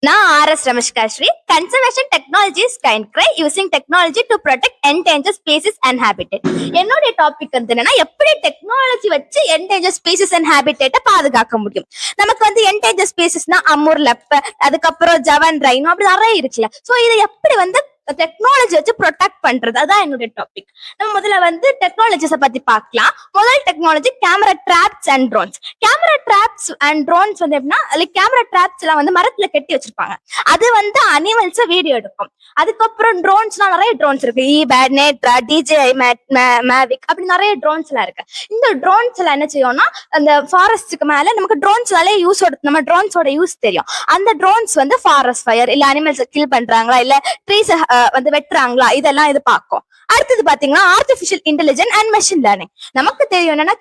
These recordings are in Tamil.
நான் R S. Rameshkasri. Conservation technology is kind cry using technology to protect endanger species and habitat. என்னுடைய டாபிக் வந்து என்னன்னா, எப்படி டெக்னாலஜி வச்சு என்டேஞ்சர் ஸ்பீசிஸ் அண்ட் ஹேபிடேட்டை பாதுகாக்க முடியும். நமக்கு வந்து என்டேஞ்சர் ஸ்பீசிஸ்னா அமூர் லெப்ப, அதுக்கப்புறம் ஜவன் ரைனோ, அப்படி நிறைய இருக்குல்ல. சோ இதை எப்படி வந்து டெக்னாலஜி வச்சு ப்ரொடெக்ட் பண்றது, அதான் என்னுடைய டாபிக். நம்ம முதல்ல வந்து டெக்னாலஜிஸை பத்தி பார்க்கலாம். முதல் technology camera drops and drones. Camera drops and drones வந்து எப்படின்னா, கேமரா ட்ராப்ஸ் எல்லாம் வந்து மரத்துல கட்டி வச்சிருப்பாங்க. அது வந்து அனிமல்ஸை வீடியோ எடுக்கும். அதுக்கப்புறம் ட்ரோன்ஸ்லாம் நிறைய ட்ரோன்ஸ் இருக்கு. ஈபேட், நேட்ரா, டிஜேஐ, மேவிக், அப்படி நிறைய ட்ரோன்ஸ் எல்லாம் இருக்கு. இந்த ட்ரோன்ஸ் எல்லாம் என்ன செய்யும்னா, அந்த ஃபாரஸ்ட்டுக்கு மேல நமக்கு ட்ரோன்ஸ்னாலே நம்ம ட்ரோன்ஸோட யூஸ் தெரியும். அந்த ட்ரோன்ஸ் வந்து ஃபாரஸ்ட் ஃபயர் இல்ல அனிமல்ஸ் கில் பண்றாங்களா இல்ல ட்ரீஸ் வந்து வெட்டுறாங்களா, இதெல்லாம் இது பார்க்கும். அடுத்தது பாத்தீங்கன்னா artificial intelligence and machine learning. நமக்கு தெரியும் என்னன்னா,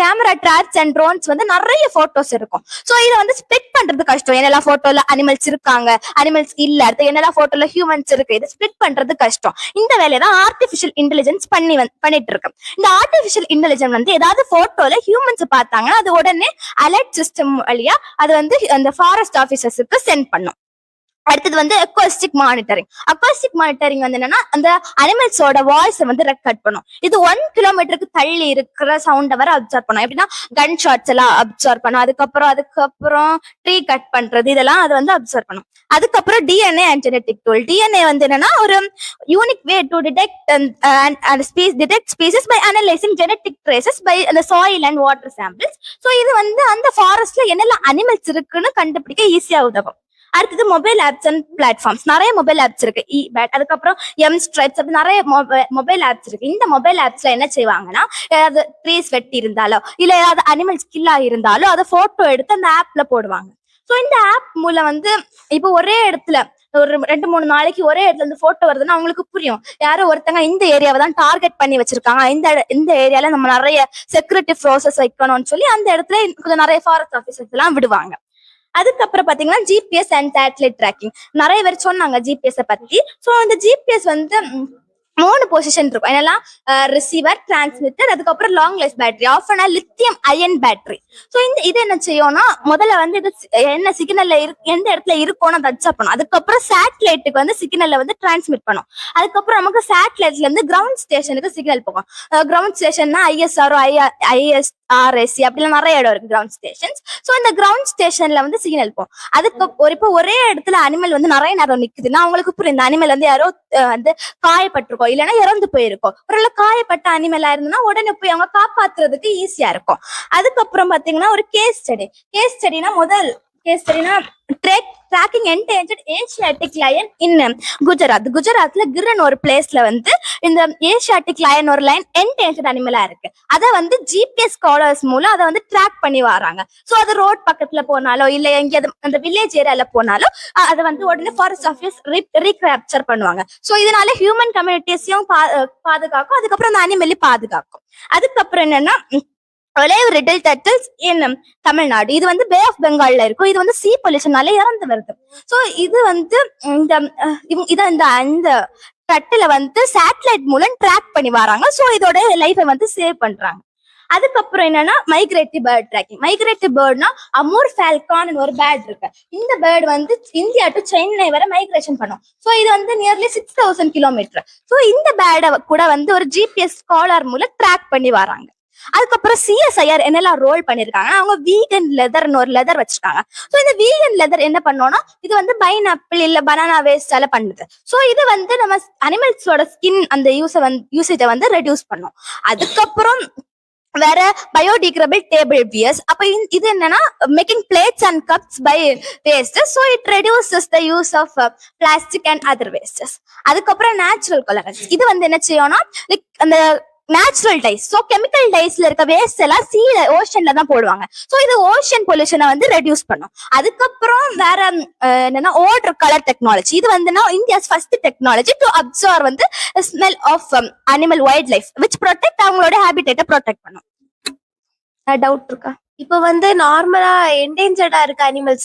கேமரா ட்ராப்ஸ் அண்ட் ட்ரோன்ஸ் வந்து நிறைய போட்டோஸ் இருக்கும். சோ இதை வந்து ஸ்பிளிட் பண்றது கஷ்டம். என்னெல்லாம் போட்டோல அனிமல்ஸ் இருக்காங்க, அனிமல்ஸ் இல்ல, அடுத்து என்னெல்லாம் போட்டோல ஹியூமன்ஸ் இருக்கு, இதை ஸ்பிளிட் பண்றது கஷ்டம். இந்த வேலையை தான் ஆர்டிபிஷியல் இன்டெலிஜென்ஸ் பண்ணிட்டு இருக்கு. இந்த ஆர்டிபிஷியல் இன்டெலிஜென்ஸ் வந்து ஏதாவது போட்டோல ஹியூமன்ஸ் பார்த்தாங்கன்னா அது உடனே அலர்ட் சிஸ்டம் வழியா அது வந்து அந்த ஃபாரஸ்ட் ஆபீசர்ஸுக்கு சென்ட் பண்ணும். அடுத்தது வந்து அக்வாஸ்டிக் மானிட்டரிங். அக்வாஸ்டிக் மானிட்டரிங் வந்து என்னன்னா, அந்த அனிமல்ஸோட வாய்ஸை வந்து ரெக்கார்ட் பண்ணும். இது 1 கிலோமீட்டருக்கு தள்ளி இருக்கிற சவுண்டை வர அப்சர்வ் பண்ணும். எப்படின்னா கன் ஷாட்ஸ் எல்லாம் அப்சர்வ் பண்ணும். அதுக்கப்புறம் ட்ரீ கட் பண்றது, இதெல்லாம் அது வந்து அப்சர்வ் பண்ணும். அதுக்கப்புறம் DNA and genetic tool. DNA வந்து என்னன்னா, ஒரு unique way to detect species by analysing genetic traces by அந்த soil and water samples. So இது வந்து அந்த ஃபாரஸ்ட்ல என்னெல்லாம் அனிமல்ஸ் இருக்குன்னு கண்டுபிடிக்க ஈஸியா உதவும். அடுத்தது மொபைல் ஆப்ஸ் அண்ட் பிளாட்ஃபார்ம்ஸ். நிறைய மொபைல் ஆப்ஸ் இருக்கு. ஈபேட், அதுக்கப்புறம் எம்ஸ்ட்ரைப்ஸ், அப்படி நிறைய மொபைல் ஆப்ஸ் இருக்கு. இந்த மொபைல் ஆப்ஸ்ல என்ன செய்வாங்கன்னா, ஏதாவது ட்ரீஸ் வெட்டி இருந்தாலோ இல்ல ஏதாவது அனிமல்ஸ் கில்லா இருந்தாலோ அதை போட்டோ எடுத்து அந்த ஆப்ல போடுவாங்க. ஸோ இந்த ஆப் மூலம் வந்து இப்போ ஒரே இடத்துல ஒரு 2-3 நாளைக்கு ஒரே இடத்துல இருந்து போட்டோ வருதுன்னா அவங்களுக்கு புரியும், யாரோ ஒருத்தங்க இந்த ஏரியாவை தான் டார்கெட் பண்ணி வச்சிருக்காங்க, இந்த ஏரியால நம்ம நிறைய செக்யூரிட்டி ப்ரோசஸ் வைக்கணும்னு சொல்லி அந்த இடத்துல கொஞ்சம் நிறைய ஃபாரஸ்ட் ஆபீசர்ஸ் எல்லாம் விடுவாங்க. அதுக்கப்புறம் பாத்தீங்கன்னா ஜிபிஎஸ் அண்ட் சேட்டலைட் ட்ராக்கிங். நிறைய பேர் சொன்னாங்க ஜிபிஎஸ் பத்தி. ஸோ இந்த ஜிபிஎஸ் வந்து 3 பொசிஷன் இருக்கும். என்னெல்லாம் ரிசீவர், டிரான்ஸ்மிட்டர், அதுக்கப்புறம் லாங் லைஃப் பேட்டரி, ஆஃப்னா லித்தியம் அயன் பேட்டரி. ஸோ இது என்ன செய்யும்னா, முதல்ல வந்து இது என்ன சிக்னல்ல எந்த இடத்துல இருக்கும்னு அதை அப்சர்வ் பண்ணும். அதுக்கப்புறம் சேட்டலைட்டுக்கு வந்து சிக்னல்ல வந்து டிரான்ஸ்மிட் பண்ணும். அதுக்கப்புறம் நமக்கு சேட்டலைட்ல இருந்து கிரவுண்ட் ஸ்டேஷனுக்கு சிக்னல் போகும். கிரவுண்ட் ஸ்டேஷன்னா ஐஎஸ்ஆர், ISRSC, அப்படிலாம் நிறைய இடம் இருக்கு கிரவுண்ட் ஸ்டேஷன்ஸ். ஸோ இந்த கிரவுண்ட் ஸ்டேஷன்ல வந்து சிக்னல் போகும். அதுக்கு இப்போ ஒரே இடத்துல அனிமல் வந்து நிறைய நேரம் நிக்குதுன்னா அவங்களுக்கு புரியும், இந்த அனிமல் வந்து யாரோ வந்து காயப்பட்டிருக்கோம் இல்லைன்னா இறந்து போயிருக்கும். ஒரு காயப்பட்ட அனிமலா இருந்ததுன்னா உடனே போய் அவங்க காப்பாத்துறதுக்கு ஈஸியா இருக்கும். அதுக்கப்புறம் பாத்தீங்கன்னா ஒரு கேஸ் ஸ்டடினா tracking endangered Asiatic lion in குஜராத்ல கிரன் ஒரு பிளேஸ்ல வந்து இந்த ஏசியாட்டிக் லயன் ஒரு லைன் என்டேஞ்சர்ட் அனிமலா இருக்கு. அதை வந்து ஜிபிஎஸ் காலர்ஸ் மூலம் அதை வந்து ட்ராக் பண்ணி வராங்க. ஸோ அது ரோட் பக்கத்துல போனாலோ இல்ல எங்கேயாவது அந்த வில்லேஜ் ஏரியால போனாலோ அதை வந்து உடனே ஃபாரஸ்ட் ஆஃபீஸ் ரீகேப்சர் பண்ணுவாங்க. ஸோ இதனால ஹியூமன் கம்யூனிட்டிஸையும் பாதுகாக்கும், அதுக்கப்புறம் அந்த அனிமலையும் பாதுகாக்கும். அதுக்கப்புறம் என்னன்னா ரிட்டில் டர்ட்டில்ஸ் இன் தமிழ்நாடு. இது வந்து பே ஆஃப் பெங்கால்ல இருக்கும். இது வந்து சி பொல்யூஷனால இறந்து வருது. ஸோ இது வந்து இந்த டர்ட்டில வந்து சேட்டலைட் மூலம் ட்ராக் பண்ணி வராங்க. ஸோ இதோட லைஃபை வந்து சேவ் பண்றாங்க. அதுக்கப்புறம் என்னன்னா migrative bird tracking. Migrative பேர்ட்னா Amur falcon ஒரு பேர்ட் இருக்கு. இந்த பேர்ட் வந்து இந்தியா டு சென்னை வரை மைக்ரேஷன் பண்ணும். ஸோ இது வந்து நியர்லி 6000 கிலோமீட்டர். ஸோ இந்த பேர்டை கூட வந்து ஒரு ஜிபிஎஸ் காலர் மூலம் ட்ராக் பண்ணி வராங்க. அதுக்கப்புறம் CSIR என்னெல்லாம் ரோல் பண்ணிருக்காங்க, அவங்க வீகன் லெதர்னு ஒரு லெதர் வச்சிருக்காங்க. ஸோ இந்த வீகன் லெதர் என்ன பண்ணோம்னா, இது வந்து பைனாப்பிள் இல்ல பனானா வேஸ்டால பண்ணுது. ஸோ இது வந்து நம்ம அனிமல்ஸோட ஸ்கின் அந்த யூசேஜை வந்து ரெடியூஸ் பண்ணும். அதுக்கப்புறம் வேற பயோடிகிரேடபிள் டேபிள் வியர்ஸ். அப்ப இது என்னன்னா making plates and cups by wastes. So it reduces the use of plastic and other wastes. அதுக்கப்புறம் நேச்சுரல் கலரன்ஸ். இது வந்து என்ன செய்யும்னா, அந்த நேச்சுரல் டைஸ். ஸோ கெமிக்கல் டைஸ்ல இருக்க வேஸ்ட் எல்லாம் ஓஷன்ல தான் போடுவாங்க. ஸோ இது ஓஷன் பொல்யூஷனை வந்து ரெடியூஸ் பண்ணும். அதுக்கப்புறம் வேற என்னன்னா வாட்டர் கலர் டெக்னாலஜி. இது வந்துன்னா India's first technology to observe வந்து smell of animal wild life which protect அவங்களோட ஹேபிடேட்டை ப்ரொடெக்ட் பண்ணும். டவுட் இருக்கா? இப்ப வந்து நார்மலா என்டேஞ்சர்டா இருக்க அனிமல்ஸ்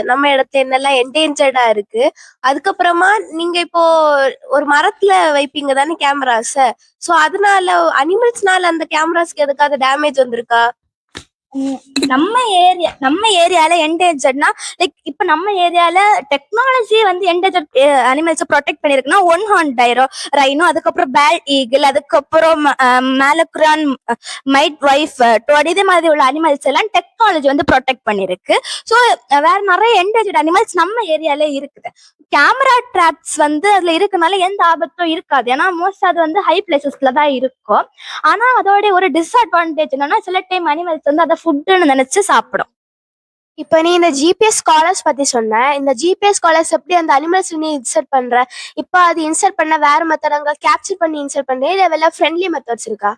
நம்ம இடத்துல என்னெல்லாம் என்டேஞ்சர்டா இருக்கு. அதுக்கப்புறமா நீங்க இப்போ ஒரு மரத்துல வைப்பீங்க தானே கேமராஸ். சோ அதனால அனிமல்ஸ்னால அந்த கேமராஸ்க்கு எதுக்காவது டேமேஜ் வந்திருக்கா? உம் நம்ம ஏரியால என்டேஞ்சர்னா லைக் இப்ப நம்ம ஏரியால டெக்னாலஜி வந்து என்டேஞ்சர் அனிமல்ஸ் ப்ரொடெக்ட் பண்ணிருக்குன்னா ஒன் ஹார்ன் ரைனோ, அதுக்கப்புறம் பேல் ஈகிள், அதுக்கப்புறம் மேலக்ரான் மைட் வைஃப் இதே மாதிரி உள்ள அனிமல்ஸ் எல்லாம் டெக்னாலஜி வந்து ப்ரொடெக்ட் பண்ணிருக்கு. ஸோ வேற நிறைய என்டேஞ்சர்ட் அனிமல்ஸ் நம்ம ஏரியால இருக்குது. கேமரா ட்ராப்ஸ் வந்து அதுல இருக்கனால எந்த ஆபத்தும் இருக்காது, ஏன்னா மோஸ்ட் அது வந்து ஹை பிளேசஸ்ல தான் இருக்கும். ஆனா அதோட ஒரு டிஸ்அட்வான்டேஜ் என்னன்னா சில டைம் அனிமல்ஸ் வந்து அதை ஃபுட்டுன்னு நினைச்சு சாப்பிடும். இப்ப நீ இந்த ஜிபிஎஸ் காலர்ஸ் பத்தி சொன்ன, இந்த ஜிபிஎஸ் காலர்ஸ் எப்படி அந்த அனிமல்ஸ் நீ இன்சர்ட் பண்ற? இப்ப அது இன்சர்ட் பண்ண வேற மெத்தட் அங்க கேப்சர் பண்ணி இன்சர்ட் பண்ற, இல்ல வேற ஃப்ரெண்ட்லி மெத்தட்ஸ் இருக்கா?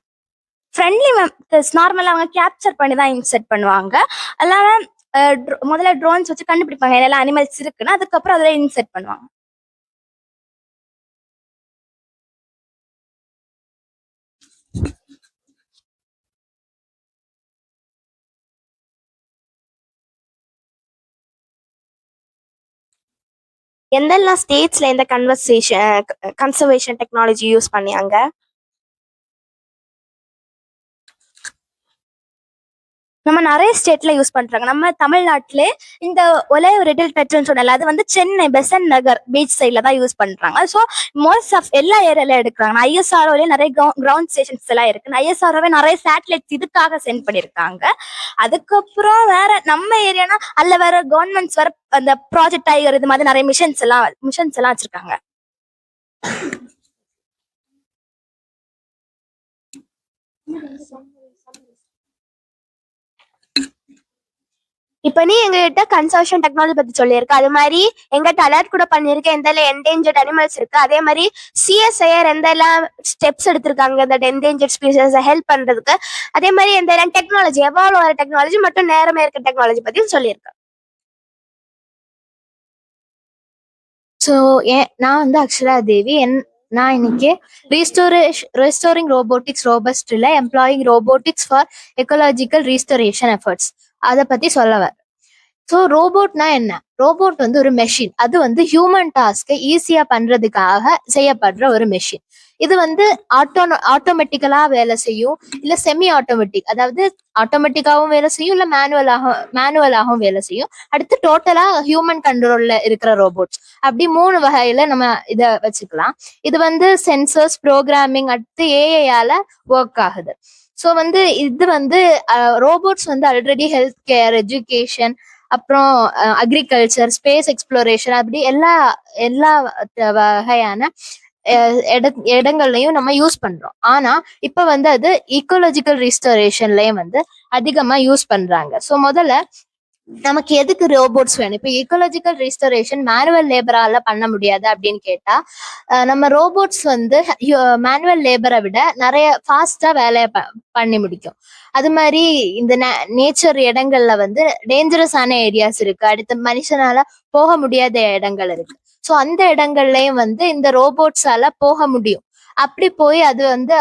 ஃப்ரெண்ட்லி மெத்தட்ஸ் நார்மலா அவங்க கேப்சர் பண்ணி தான் இன்சர்ட் பண்ணுவாங்க. அல்லாம முதல்ல ட்ரோன்ஸ் வச்சு கண்டுபிடிப்பாங்க என்னெல்லாம் அனிமல்ஸ் இருக்குன்னா, அதுக்கப்புறம் அதுல இன்சர்ட் பண்ணுவாங்க. எந்தெல்லாம் ஸ்டேட்ஸ்ல இந்த கன்சர்வேஷன் டெக்னாலஜி யூஸ் பண்ணியாங்க? நம்ம நிறைய ஸ்டேட்ல யூஸ் பண்றாங்க. நம்ம தமிழ்நாட்டிலே இந்த ஒலே ரெடில் பெட்ரோல் சொன்னல, அது வந்து சென்னை பெசன்ட் நகர் பீச் சைட்ல தான் யூஸ் பண்றாங்க. ஸோ மோஸ்ட் ஆஃப் எல்லா ஏரியால எடுக்கிறாங்க. ஐஎஸ்ஆர்ஓலயே நிறைய கிரவுண்ட் ஸ்டேஷன்ஸ் எல்லாம் இருக்கு. ஐஎஸ்ஆர்ஓவே நிறைய சேட்டலைட்ஸ் இதுக்காக சென்ட் பண்ணிருக்காங்க. அதுக்கப்புறம் வேற நம்ம ஏரியானா அல்ல வேற கவர்மெண்ட்ஸ் வேற அந்த ப்ராஜெக்ட் டைகர் இது மாதிரி நிறைய மிஷன்ஸ் எல்லாம் வச்சிருக்காங்க. இப்ப நீ எங்ககிட்ட கன்சர்வேஷன் டெக்னாலஜி பத்தி சொல்லியிருக்க, அது மாதிரி எங்கிட்ட அலர்ட் கூட பண்ணிருக்க எந்தெல்லாம் என்டேஞ்சர்ட் அனிமல்ஸ் இருக்கு, அதே மாதிரி சிஎஸ்ஐஆர் எந்தெல்லாம் ஸ்டெப்ஸ் எடுத்திருக்காங்க இந்த என்டேஞ்சர்ட் ஸ்பீஷஸ் ஹெல்ப் பண்றதுக்கு, அதே மாதிரி எந்தெல்லாம் டெக்னாலஜி எவால்வ் ஆகிற டெக்னாலஜி மற்றும் நேரமே இருக்க டெக்னாலஜி பத்தியும் சொல்லியிருக்கேன். ஸோ நான் வந்து அக்ஷரா தேவி. நான் இன்னைக்கு restoring robotics robustல employing robotics for ecological restoration efforts அதை பத்தி சொல்ல வரேன். ஸோ ரோபோட்னா என்ன? ரோபோட் வந்து ஒரு மெஷின். அது வந்து ஹியூமன் டாஸ்கை ஈஸியா பண்றதுக்காக செய்யப்படுற ஒரு மெஷின். இது வந்து ஆட்டோமேட்டிக்கலா வேலை செய்யும், இல்ல செமி ஆட்டோமேட்டிக், அதாவது ஆட்டோமேட்டிக்காவும் வேலை செய்யும், இல்ல மேனுவலாகவும் வேலை செய்யும். அடுத்து டோட்டலா ஹியூமன் கண்ட்ரோல்ல இருக்கிற ரோபோட்ஸ். அப்படி 3 வகையில நம்ம இத வச்சுக்கலாம். இது வந்து சென்சர்ஸ், ப்ரோக்ராமிங், அடுத்து ஏஐயால ஒர்க் ஆகுது. ஸோ வந்து இது வந்து ரோபோட்ஸ் வந்து ஆல்ரெடி ஹெல்த் கேர், எஜுகேஷன், அப்புறம் அக்ரிகல்ச்சர், ஸ்பேஸ் எக்ஸ்ப்ளோரேஷன், அப்படி எல்லா வகையான இடங்கள்லயும் நம்ம யூஸ் பண்றோம். ஆனா இப்ப வந்து அது ஈக்கோலாஜிக்கல் ரீஸ்டோரேஷன்லயும் வந்து அதிகமா யூஸ் பண்றாங்க. ஸோ முதல்ல நமக்கு எதுக்கு ரோபோட்ஸ் வேணும்? இப்போ ஈக்கோலாஜிக்கல் ரீஸ்டோரேஷன் மேனுவல் லேபரால பண்ண முடியாது அப்படின்னு கேட்டா, நம்ம ரோபோட்ஸ் வந்து மேனுவல் லேபரை விட நிறைய ஃபாஸ்டா வேலையை பண்ணி முடிக்கும். அது மாதிரி இந்த நேச்சர் இடங்கள்ல வந்து டேஞ்சரஸான ஏரியாஸ் இருக்கு, அடுத்த மனுஷனால போக முடியாத இடங்கள் இருக்கு. ஸோ அந்த இடங்கள்லயும் வந்து இந்த ரோபோட்ஸால போக முடியும். அப்படி போய் அது வந்து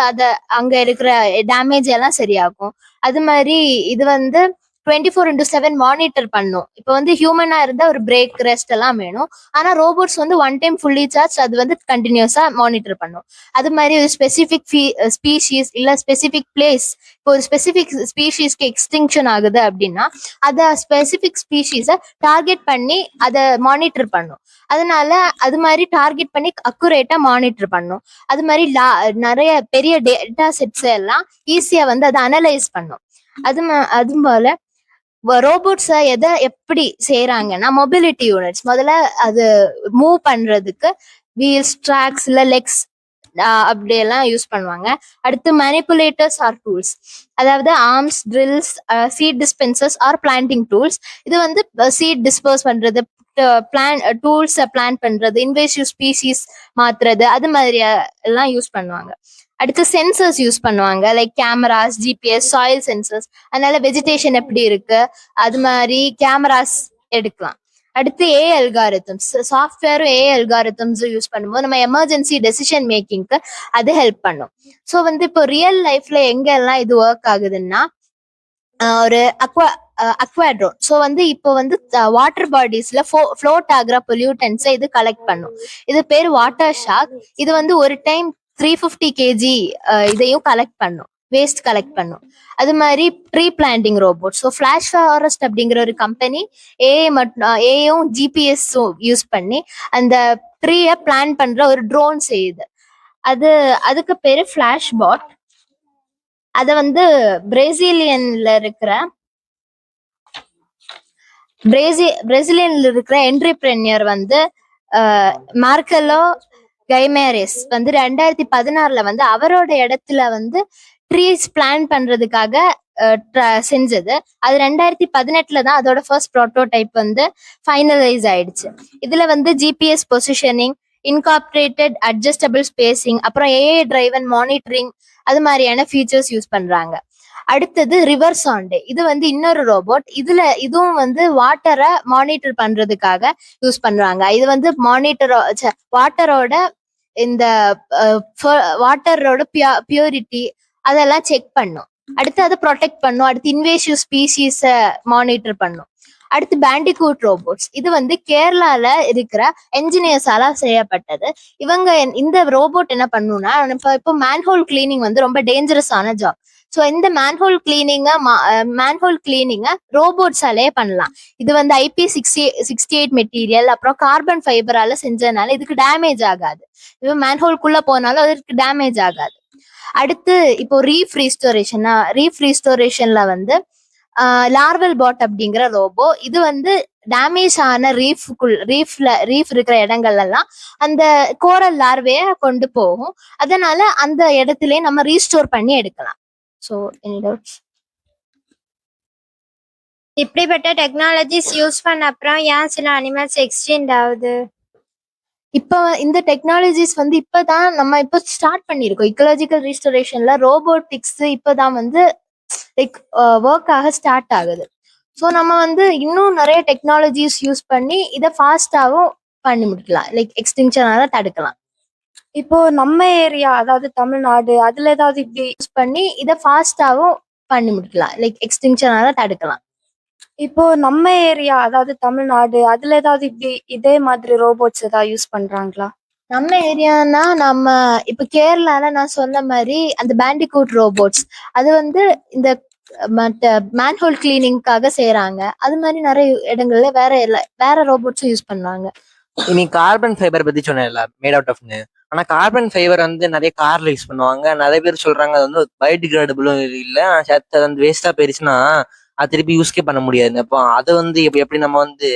அங்க இருக்கிற டேமேஜ் எல்லாம் சரியாகும். அது மாதிரி இது வந்து 24/7 மானிட்டர் பண்ணும். இப்போ வந்து ஹியூமனா இருந்தா ஒரு பிரேக், ரெஸ்ட் எல்லாம் வேணும். ஆனா ரோபோட்ஸ் வந்து ஒன் டைம் ஃபுல்லி சார்ஜ், அது வந்து கண்டினியூஸா மானிட்டர் பண்ணும். அது மாதிரி ஒரு ஸ்பெசிபிக் ஸ்பீஷீஸ் இல்ல ஸ்பெசிபிக் பிளேஸ், இப்போ ஒரு ஸ்பெசிபிக் ஸ்பீஷீஸ்க்கு எக்ஸ்டிங்ஷன் ஆகுது அப்படின்னா அதை ஸ்பெசிபிக் ஸ்பீஷீஸை டார்கெட் பண்ணி அதை மானிட்டர் பண்ணும். அதனால அது மாதிரி டார்கெட் பண்ணி அக்குரேட்டா மானிட்டர் பண்ணும். அது மாதிரி நிறைய பெரிய டேட்டா செட்ஸ் எல்லாம் ஈஸியா வந்து அதை அனலைஸ் பண்ணும். அது போல ரோபோட்ஸை எப்படி செய்யறாங்கன்னா, மொபிலிட்டி யூனிட்ஸ் முதல்ல அது மூவ் பண்றதுக்கு வீல்ஸ், ட்ராக்ஸ் இல்ல லெக்ஸ் அப்படியெல்லாம் யூஸ் பண்ணுவாங்க. அடுத்து மேனிப்புலேட்டர்ஸ் ஆர் டூல்ஸ், அதாவது arms, drills, seed dispensers or planting tools. இது வந்து சீட் டிஸ்போஸ் பண்றது, டூல்ஸ் பிளான் பண்றது, இன்வேசிவ் ஸ்பீசிஸ் மாத்துறது, அது மாதிரி எல்லாம் யூஸ் பண்ணுவாங்க. அடுத்து சென்சர்ஸ் யூஸ் பண்ணுவாங்க, like cameras, GPS, soil sensors. அதனால வெஜிடேஷன் எப்படி இருக்கு அது மாதிரி கேமராஸ் எடுக்கலாம். அடுத்து ஏ அல்காரிதம்ஸ், சாஃப்ட்வேரும் ஏ அல்காரிதம்ஸும் யூஸ் பண்ணும்போது நம்ம எமர்ஜென்சி டெசிஷன் மேக்கிங்க்கு அது ஹெல்ப் பண்ணும். ஸோ வந்து இப்போ ரியல் லைஃப்ல எங்க எல்லாம் இது ஒர்க் ஆகுதுன்னா, ஒரு அக்வாட்ரோன். ஸோ வந்து இப்போ வந்து வாட்டர் பாடிஸ்ல ஃப்ளோட் ஆகுற பொல்யூட்டன்ஸை இது கலெக்ட் பண்ணும். இது பேர் வாட்டர் ஷாக். இது வந்து ஒரு டைம் 350 kg இதையும் கலெக்ட் பண்ணும். வேஸ்ட் கலெக்ட் பண்ணும். அது மாதிரி tree planting robot. So flash forest அப்படிங்கிற ஒரு கம்பெனி ஏயும் ஜிபிஎஸும் யூஸ் பண்ணி அந்த ட்ரீயை பிளான் பண்ற ஒரு ட்ரோன் செய்யுது. அதுக்கு பேரு ஃபிளாஷ் பாட். அத வந்து பிரேசிலியன்ல இருக்கிற என்டர்பிரெனியர் வந்து மார்க்கலோ கைமேரேஸ் வந்து 2016 வந்து அவரோட இடத்துல வந்து ட்ரீஸ் பிளான் பண்றதுக்காக செஞ்சது. அது 2018 தான் அதோட ஃபர்ஸ்ட் ப்ரோட்டோடைப் வந்து ஃபைனலைஸ் ஆயிடுச்சு. இதுல வந்து GPS positioning, incorporated adjustable spacing, அப்புறம் ஏஐ டிரைவன் மானிட்டரிங், அது மாதிரியான ஃபீச்சர்ஸ் யூஸ் பண்றாங்க. அடுத்தது ரிவர் சாண்டே. இது வந்து இன்னொரு ரோபோட். இதுவும் வந்து வாட்டரை மானிட்டர் பண்றதுக்காக யூஸ் பண்றாங்க. இது வந்து வாட்டரோட இந்த வாட்டரோட பியூரிட்டி அதெல்லாம் செக் பண்ணும். அடுத்து அதை ப்ரொடெக்ட் பண்ணும். அடுத்து இன்வேசிவ் ஸ்பீசிஸ மானிட்டர் பண்ணும். அடுத்து பேண்டிகூட் ரோபோட்ஸ். இது வந்து கேரளால இருக்கிற என்ஜினியர்ஸால செய்யப்பட்டது. இந்த ரோபோட் என்ன பண்ணும்னா, இப்போ மேன்ஹோல் கிளீனிங் வந்து ரொம்ப டேஞ்சரஸான ஜாப். ஸோ இந்த மேன்ஹோல் கிளீனிங்க ரோபோட்ஸாலே பண்ணலாம். இது வந்து IP68 மெட்டீரியல் அப்புறம் கார்பன் ஃபைபரால செஞ்சதுனால இதுக்கு டேமேஜ் ஆகாது. இப்போ மேன்ஹோல்குள்ள போனாலும் அதுக்கு டேமேஜ் ஆகாது. அடுத்து இப்போ ரீஃப் ரீஸ்டோரேஷன்ல வந்து லார்வல் பாட் அப்படிங்கிற ரோபோ. இது வந்து டேமேஜ் ஆன ரீஃப் இருக்கிற இடங்கள்ல எல்லாம் அந்த கோரல் லார்வைய கொண்டு போகும். அதனால அந்த இடத்துல நம்ம ரீஸ்டோர் பண்ணி எடுக்கலாம். So any doubts? இப்படிப்பட்ட டெக்னாலஜிஸ் யூஸ் பண்ண அப்புறம் ஏன் சில அனிமல்ஸ் எக்ஸ்டிண்ட் ஆகுது? இப்போ இந்த டெக்னாலஜிஸ் வந்து இப்பதான் நம்ம இப்போ ஸ்டார்ட் பண்ணியிருக்கோம். இக்கலாஜிக்கல் ரீஸ்டோரேஷன்ல ரோபோட்டிக்ஸ் இப்பதான் வந்து லைக் ஒர்க் ஆக ஸ்டார்ட் ஆகுது. ஸோ நம்ம வந்து இன்னும் நிறைய டெக்னாலஜிஸ் யூஸ் பண்ணி இதை ஃபாஸ்டாகவும் பண்ணி முடிக்கலாம். லைக் எக்ஸ்டிங்ஷனால தடுக்கலாம். இப்போ நம்ம ஏரியா, அதாவது தமிழ்நாடு, அதுல ஏதாவது இப்படி யூஸ் பண்ணி இதை ஃபாஸ்டாகவும் பண்ணி முடிக்கலாம். லைக் எக்ஸ்டிங்ஷனால தடுக்கலாம். இப்போ நம்ம ஏரியா, அதாவது தமிழ்நாடு, அதுல ஏதாவது இப்படி இதே மாதிரி ரோபோட்ஸ் ஏதாவது யூஸ் பண்றாங்களா? நம்ம ஏரியானா நம்ம இப்ப கேரளால நான் சொன்ன மாதிரி அந்த பேண்டிகூட் ரோபோட்ஸ் அது வந்து இந்த மேன்ஹோல் கிளீனிங்காக செய்யறாங்க. அது மாதிரி நிறைய இடங்கள்ல வேற ரோபோட்ஸும் யூஸ் பண்ணுவாங்க. நீ கார்பன் ஃபைபர் பத்தி சொன்னேன்ல, மேட் அவுட் ஆஃப்னு. ஆனா கார்பன் ஃபைபர் வந்து நிறைய கார்ல யூஸ் பண்ணுவாங்க. நிறைய பேர் சொல்றாங்க அது வந்து பயோடிகிரேடபிளும் இல்ல, அது வந்து வேஸ்டா போயிருச்சுன்னா அது திருப்பி யூஸ்கே பண்ண முடியாது. அப்போ அது வந்து எப்படி நம்ம வந்து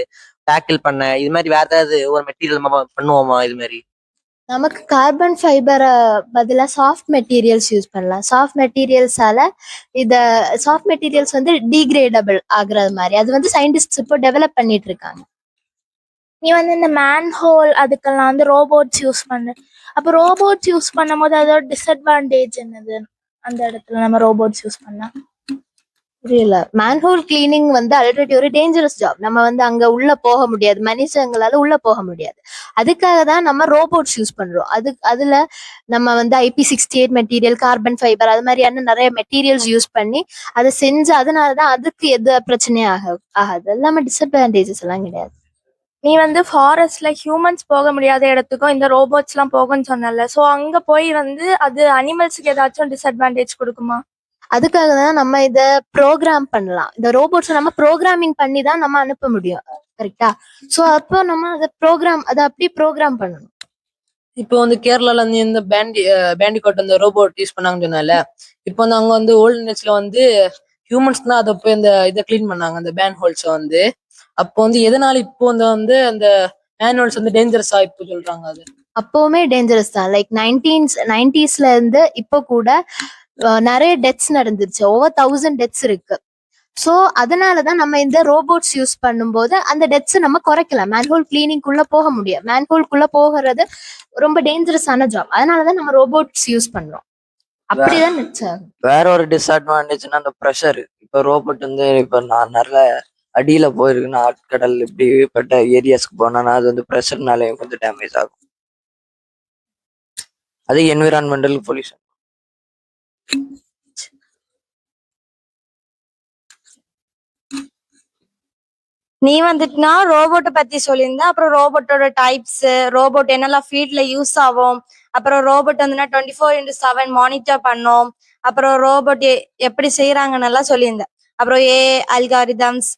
டேக்கிள் பண்ண, இது மாதிரி வேற ஏதாவது ஒரு மெட்டீரியல் நம்ம பண்ணுவோமா? இது மாதிரி நமக்கு கார்பன் ஃபைபரை பதிலா சாஃப்ட் மெட்டீரியல்ஸ் யூஸ் பண்ணலாம். சாஃப்ட் மெட்டீரியல்ஸ் வந்து டீக்ரேடபிள் ஆகுறது மாதிரி அது வந்து சயின்டிஸ்ட் இப்போ டெவலப் பண்ணிட்டு இருக்காங்க. நீ வந்து இந்த மேன்ஹோல் அதுக்கெல்லாம் வந்து ரோபோட்ஸ் யூஸ் பண்ணு. அப்போ ரோபோட்ஸ் யூஸ் பண்ணும் போது அதோட டிஸ்அட்வான்டேஜ் என்னது? அந்த இடத்துல நம்ம ரோபோட்ஸ் யூஸ் பண்ணா புரியல. மேன்ஹோல் கிளீனிங் வந்து ஆல்ரெடி ஒரு டேஞ்சரஸ் ஜாப். நம்ம வந்து அங்க உள்ள போக முடியாது, மனுஷங்களால உள்ள போக முடியாது. அதுக்காக தான் நம்ம ரோபோட்ஸ் யூஸ் பண்றோம். அதுல நம்ம வந்து IP68 மெட்டீரியல், கார்பன் ஃபைபர், அது மாதிரியான நிறைய மெட்டீரியல்ஸ் யூஸ் பண்ணி அதை செஞ்சு அதனாலதான் அதுக்கு எது பிரச்சனையும் ஆகாது. எல்லாமே டிஸ்அட்வான்டேஜஸ் எல்லாம் கிடையாது. நீ வந்து ஃபாரஸ்ட்ல ஹியூமன்ஸ் போக முடியாத இடத்துக்கும் இந்த ரோபோட்ஸ் எல்லாம் போகும்னு சொன்னல. சோ அங்க போய் வந்து அது அனிமல்ஸுக்கு ஏதாச்சும் டிஸ்அட்வான்டேஜ் கொடுக்குமா? அதுக்காக தான் நம்ம இத ப்ரோக்ராம் பண்ணலாம். இந்த ரோபோட்ஸ் நம்ம ப்ரோக்ராமிங் பண்ணி தான் நம்ம அனுப்ப முடியும். கரெக்டா? சோ அப்போ நம்ம அதை அப்படியே ப்ரோக்ராம் பண்ணணும். இப்போ வந்து கேரளால வந்து இந்த பேண்டிகோட் அந்த ரோபோட் யூஸ் பண்ணாங்கன்னு சொன்னால, இப்போ வந்து அங்க வந்து ஓல்டு நேரத்துல வந்து ஹியூமன்ஸ் தான் அதை போய் இந்த இதை கிளீன் பண்ணாங்க, அந்த பேன் ஹோல்ஸ் வந்து. அப்போ வந்து எதனால இப்போ வந்து அந்த பேன் ஹோல்ஸ் வந்து டேஞ்சரஸா இப்போ சொல்றாங்க? அது அப்பவுமே டேஞ்சரஸ் தான். லைக் 90s இருந்து இப்போ கூட நிறைய டெத்ஸ் நடந்துருச்சு. ஓவர் 1000 டெத்ஸ் இருக்கு. ஸோ அதனாலதான் நம்ம இந்த ரோபோட்ஸ் யூஸ் பண்ணும்போது அந்த டெத்ஸ் நம்ம குறைக்கலாம். மேன்ஹோல் கிளீனிங்குள்ள போக முடியும். மேன்ஹோல்குள்ள போகிறது ரொம்ப டேஞ்சரஸான ஜாப். அதனாலதான் நம்ம ரோபோட்ஸ் யூஸ் பண்றோம். அப்படிதான் டெத்ஸ் ஆகும். வேற ஒரு டிஸ்அட்வான்டேஜ்னா அந்த ப்ரெஷர். இப்போ ரோபோட் வந்து இப்போ நான் நிறைய அடியில போயிருக்குன்னா, ஆட்கடல் இப்படிப்பட்ட ஏரியாஸ்க்கு போனா அது வந்து ப்ரெஷர்னாலேயும் கொஞ்சம் டேமேஜ் ஆகும். அது என்விரான்மெண்டல் பொல்யூஷன். நீ வந்துட்டுனா ரோபோட்டை பத்தி சொல்லியிருந்தா, அப்புறம் ரோபோட்டோட டைப்ஸ், ரோபோட் என்னெல்லாம் ஃபீல்ட்ல யூஸ் ஆகும், அப்புறம் ரோபோட் வந்துன்னா 24x7 மானிட்டர் பண்ணோம். அப்புறம் ரோபோட் எப்படி செய்யறாங்கன்னு எல்லாம் சொல்லியிருந்தேன். அப்புறம் அல்காரிதம்ஸ்,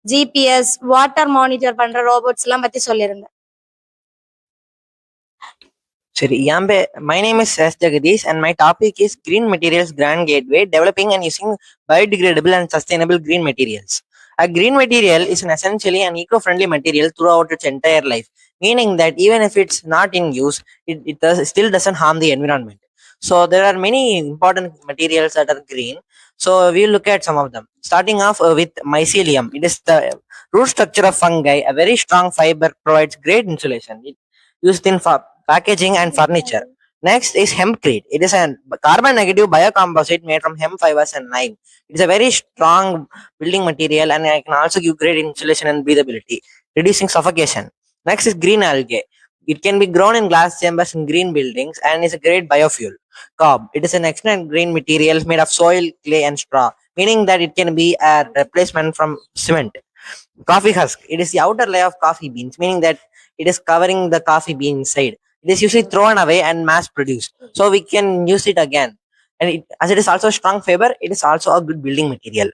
ஜிபிஎஸ், வாட்டர் மானிட்டர் பண்ற ரோபோட்ஸ் எல்லாம் பத்தி சொல்லியிருந்தேன். சரி, my name is S. Jagadish and my topic is Green Materials Grand Gateway, developing and using biodegradable and sustainable green materials. A green material is essentially an eco-friendly material throughout its entire life, meaning that even if it's not in use, still doesn't harm the environment. So there are many important materials that are green. So we'll look at some of them. Starting off with mycelium. It is the root structure of fungi. A very strong fiber provides great insulation. It used in packaging and furniture. Next is hempcrete. It is a carbon negative biocomposite made from hemp fibers and lime. It is a very strong building material and it can also give great insulation and breathability, reducing suffocation. Next is green algae. It can be grown in glass chambers in green buildings and is a great biofuel. Cob. It is an excellent green material made of soil, clay, and straw, meaning that it can be a replacement from cement. Coffee husk. It is the outer layer of coffee beans, meaning that it is covering the coffee bean inside. It is usually thrown away and mass produced, so we can use it again. And as it is also a strong fiber, it is also a good building material.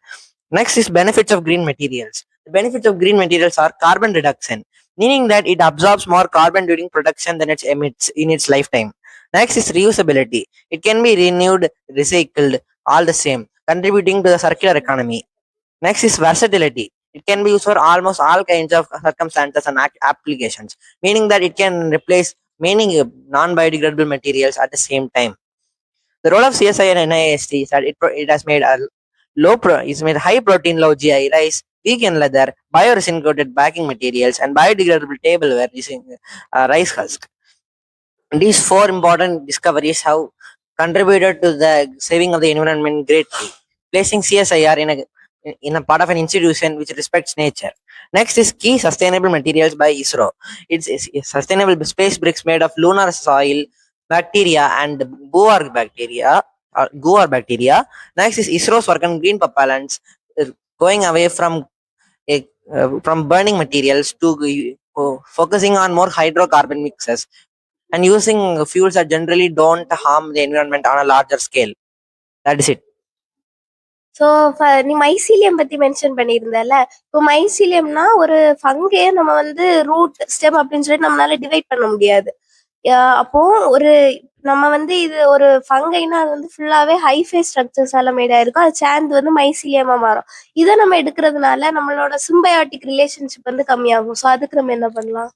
Next is benefits of green materials. The benefits of green materials are carbon reduction, meaning that it absorbs more carbon during production than it emits in its lifetime. Next is reusability. It can be renewed, recycled, all the same, contributing to the circular economy. Next is versatility. It can be used for almost all kinds of circumstances and applications, meaning that it can replace many non-biodegradable materials at the same time. The role of CSI and NIST is that it has made high protein, low GI rice, vegan leather, bioresin coated packing materials, and biodegradable tableware using rice husk. These four important discoveries have contributed to the saving of the environment greatly, placing CSIR in a part of an institution which respects nature. Next is key sustainable materials by ISRO. It's sustainable space bricks made of lunar soil, bacteria, and Guar bacteria. Next is ISRO's work on green propellants, going away from burning materials to focusing on more hydrocarbon mixes and using fuels that generally don't harm the environment on a larger scale. That is it. So நீ மைசீலியம் பத்தி மென்ஷன் பண்ணியிருந்தல. இப்போ மைசீலியம்னா ஒரு ஃபங்கே நம்ம வந்து ரூட் ஸ்டெம் அப்படின்னு சொல்லிட்டு நம்மளால டிவைட் பண்ண முடியாது. அப்போ ஒரு நம்ம வந்து இது ஒரு ஃபங்கைனா அது வந்து ஃபுல்லாவே ஹைஃபை ஸ்ட்ரக்சர்ஸால மேட் ஆயிருக்கும். அது சேர்ந்து வந்து மைசீலியமா மாறும். இதை நம்ம எடுக்கிறதுனால நம்மளோட சிம்பயாட்டிக் ரிலேஷன்ஷிப் வந்து கம்மியாகும். ஸோ அதுக்கு நம்ம என்ன பண்ணலாம்?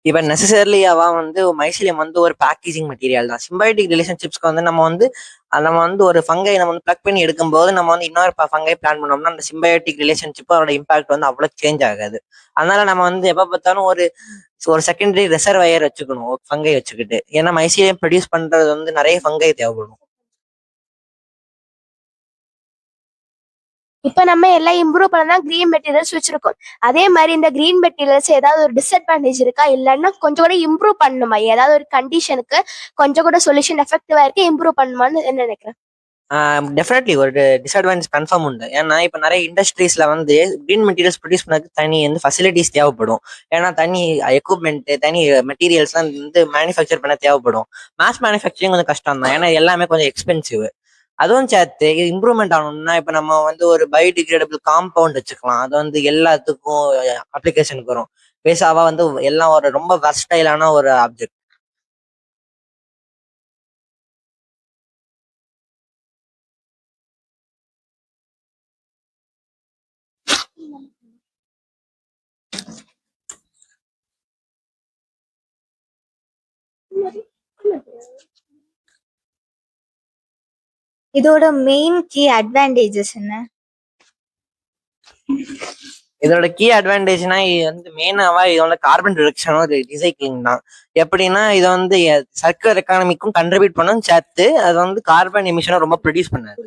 இப்போ நெசசரிலி மைசிலியம் வந்து ஒரு பேக்கேஜிங் மெட்டீரியல் தான். சிம்பயோட்டிக் ரிலேஷன்ஷிப்ஸ்க்கு வந்து நம்ம வந்து ஒரு ஃபங்கை நம்ம வந்து பிளக் பண்ணி எடுக்கும்போது நம்ம வந்து இன்னொரு ஃபங்கை பிளான் பண்ணோம்னா அந்த சிம்பயோட்டிக் ரிலேஷன்ஷிப் அதோட இம்பாக்ட் வந்து அவ்வளோ சேஞ்ச் ஆகாது. அதனால நம்ம வந்து எப்போ பார்த்தாலும் ஒரு செகண்டரி ரிசர்வயர் வச்சுக்கணும் ஃபங்கை வச்சுக்கிட்டு. ஏன்னா மைசிலியம் ப்ரொடியூஸ் பண்றது வந்து நிறைய ஃபங்கை தேவைப்படும். இப்ப நம்ம எல்லாம் இம்ப்ரூவ் பண்ணா கிரீன் மெட்டீரியல்ஸ் வச்சிருக்கோம். அதே மாதிரி இந்த கிரீன் மெட்டீரியல்ஸ் ஏதாவது ஒரு டிஸ்அட்வான்டேஜ் இருக்கா, இல்லைன்னா கொஞ்சம் கூட இம்ப்ரூவ் பண்ணணுமா? ஏதாவது ஒரு கண்டிஷனுக்கு கொஞ்சம் கூட சொல்யூஷன் எஃபெக்டிவா இருக்கு, இம்ப்ரூவ் பண்ணணுமான்னு என்ன நினைக்கிறேன்? டெஃபினெட்லி ஒரு டிஸ்அட்வான்டேஜ் கன்ஃபார்ம் உண்டு. ஏன்னா இப்போ நிறைய இண்டஸ்ட்ரீஸ்ல வந்து கிரீன் மெட்டீரியல்ஸ் ப்ரொடியூஸ் பண்ணதுக்கு தனி வந்து ஃபெசிலிட்டிஸ் தேவைப்படும். ஏன்னா தனி எக்யூப்மெண்ட், தனி மெட்டீரியல்ஸ்லாம் வந்து மேனுஃபேக்சர் பண்ண தேவைப்படும். மாஸ் மேனுஃபேக்சரிங் கொஞ்சம் கஷ்டம் தான், ஏன்னா எல்லாமே கொஞ்சம் எக்ஸ்பென்சிவ். அதுவும் சேர்த்து இது இம்ப்ரூவ்மெண்ட் ஆகணும்னா இப்போ நம்ம வந்து ஒரு பயோடிகிரேடபிள் காம்பவுண்ட் வச்சுக்கலாம். அது வந்து எல்லாத்துக்கும் அப்ளிகேஷனுக்கு வரும். பேசாவா வந்து எல்லாம் ஒரு ரொம்ப வெர்ஸ்டைலான ஒரு ஆப்ஜெக்ட். இதோட மெயின் கீ அட்வான்டேஜஸ் என்ன? இதோட கீ அட்வான்டேஜ்னா இது வந்து மெயினாவா இதோட கார்பன் ரிடக்ஷனும் ரீசைக்ளிங் தான். எப்படின்னா இதை வந்து சர்க்குலர் எக்கானமிக்கும் கண்ட்ரிபியூட் பண்ணும், சேர்த்து அது வந்து கார்பன் எமிஷனை ரொம்ப ப்ரொடியூஸ் பண்ணாது